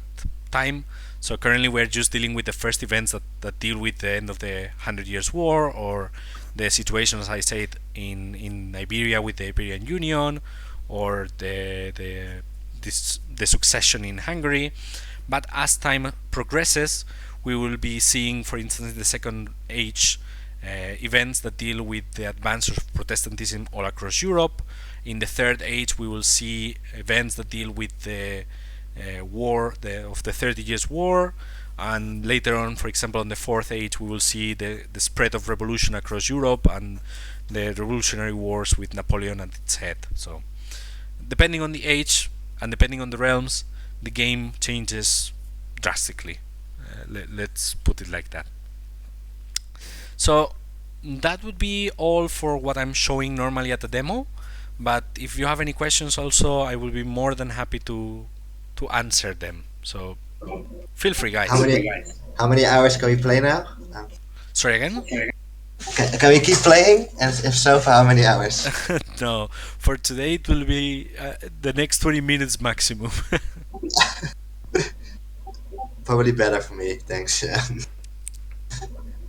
S1: time. So currently we're just dealing with the first events that deal with the end of the 100 Years' War, or the situation, as I said, in Iberia with the Iberian Union, or the succession in Hungary. But as time progresses, we will be seeing, for instance, the second age events that deal with the advance of Protestantism all across Europe. In the third age, we will see events that deal with the war of the 30 Years War, and later on, for example, on the Fourth Age, we will see the spread of revolution across Europe and the revolutionary wars with Napoleon at its head. So, depending on the age and depending on the realms, the game changes drastically. Let's put it like that. So that would be all for what I'm showing normally at the demo. But if you have any questions, also, I will be more than happy to answer them. So feel free, guys.
S2: How many hours can we play now?
S1: Sorry again?
S2: Can we keep playing? And if so, for how many hours?
S1: No, for today it will be the next 20 minutes maximum.
S2: Probably better for me, thanks. I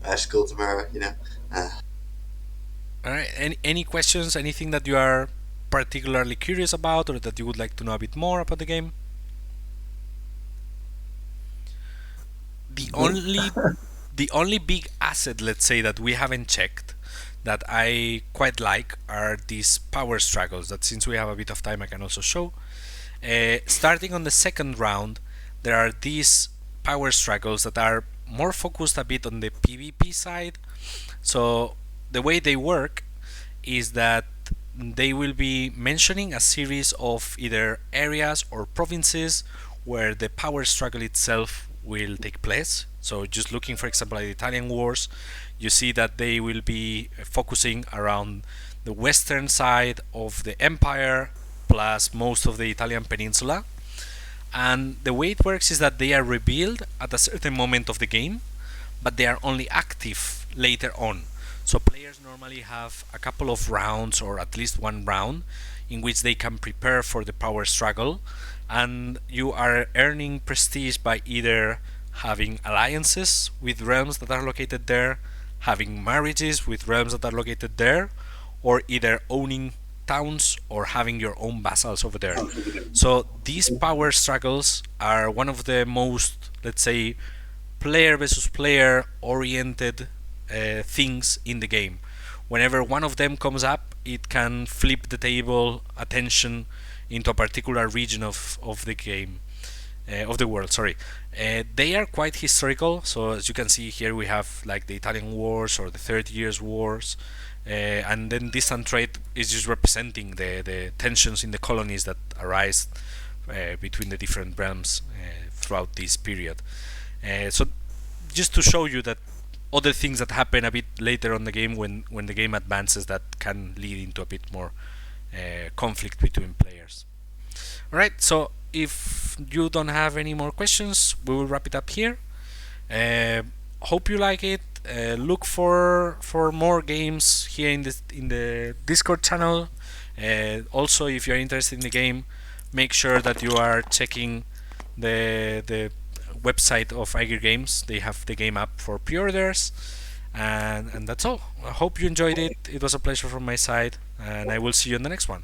S2: have school tomorrow, you know.
S1: Alright, any questions, anything that you are particularly curious about or that you would like to know a bit more about the game? The only big asset, let's say, that we haven't checked that I quite like are these power struggles that, since we have a bit of time, I can also show. Starting on the second round, there are these power struggles that are more focused a bit on the PvP side. So the way they work is that they will be mentioning a series of either areas or provinces where the power struggle itself will take place. So just looking, for example, at the Italian wars, you see that they will be focusing around the western side of the empire plus most of the Italian peninsula. And the way it works is that they are revealed at a certain moment of the game, but they are only active later on. So players normally have a couple of rounds, or at least one round, in which they can prepare for the power struggle, and you are earning prestige by either having alliances with realms that are located there, having marriages with realms that are located there, or either owning towns or having your own vassals over there. So these power struggles are one of the most, let's say, player versus player oriented things in the game. Whenever one of them comes up, it can flip the table attention into a particular region of the game, of the world, sorry. They are quite historical, so as you can see here we have like the Italian wars or the 30 Years Wars, and then distant trade is just representing the tensions in the colonies that arise between the different realms throughout this period. So just to show you that other things that happen a bit later on the game when the game advances that can lead into a bit more conflict between players. Alright, so if you don't have any more questions, we will wrap it up here. Hope you like it. Look for more games here in the Discord channel. Also, if you're interested in the game, make sure that you are checking the website of Eiger Games. They have the game up for pre-orders, and that's all. I hope you enjoyed it. It was a pleasure from my side, and I will see you in the next one.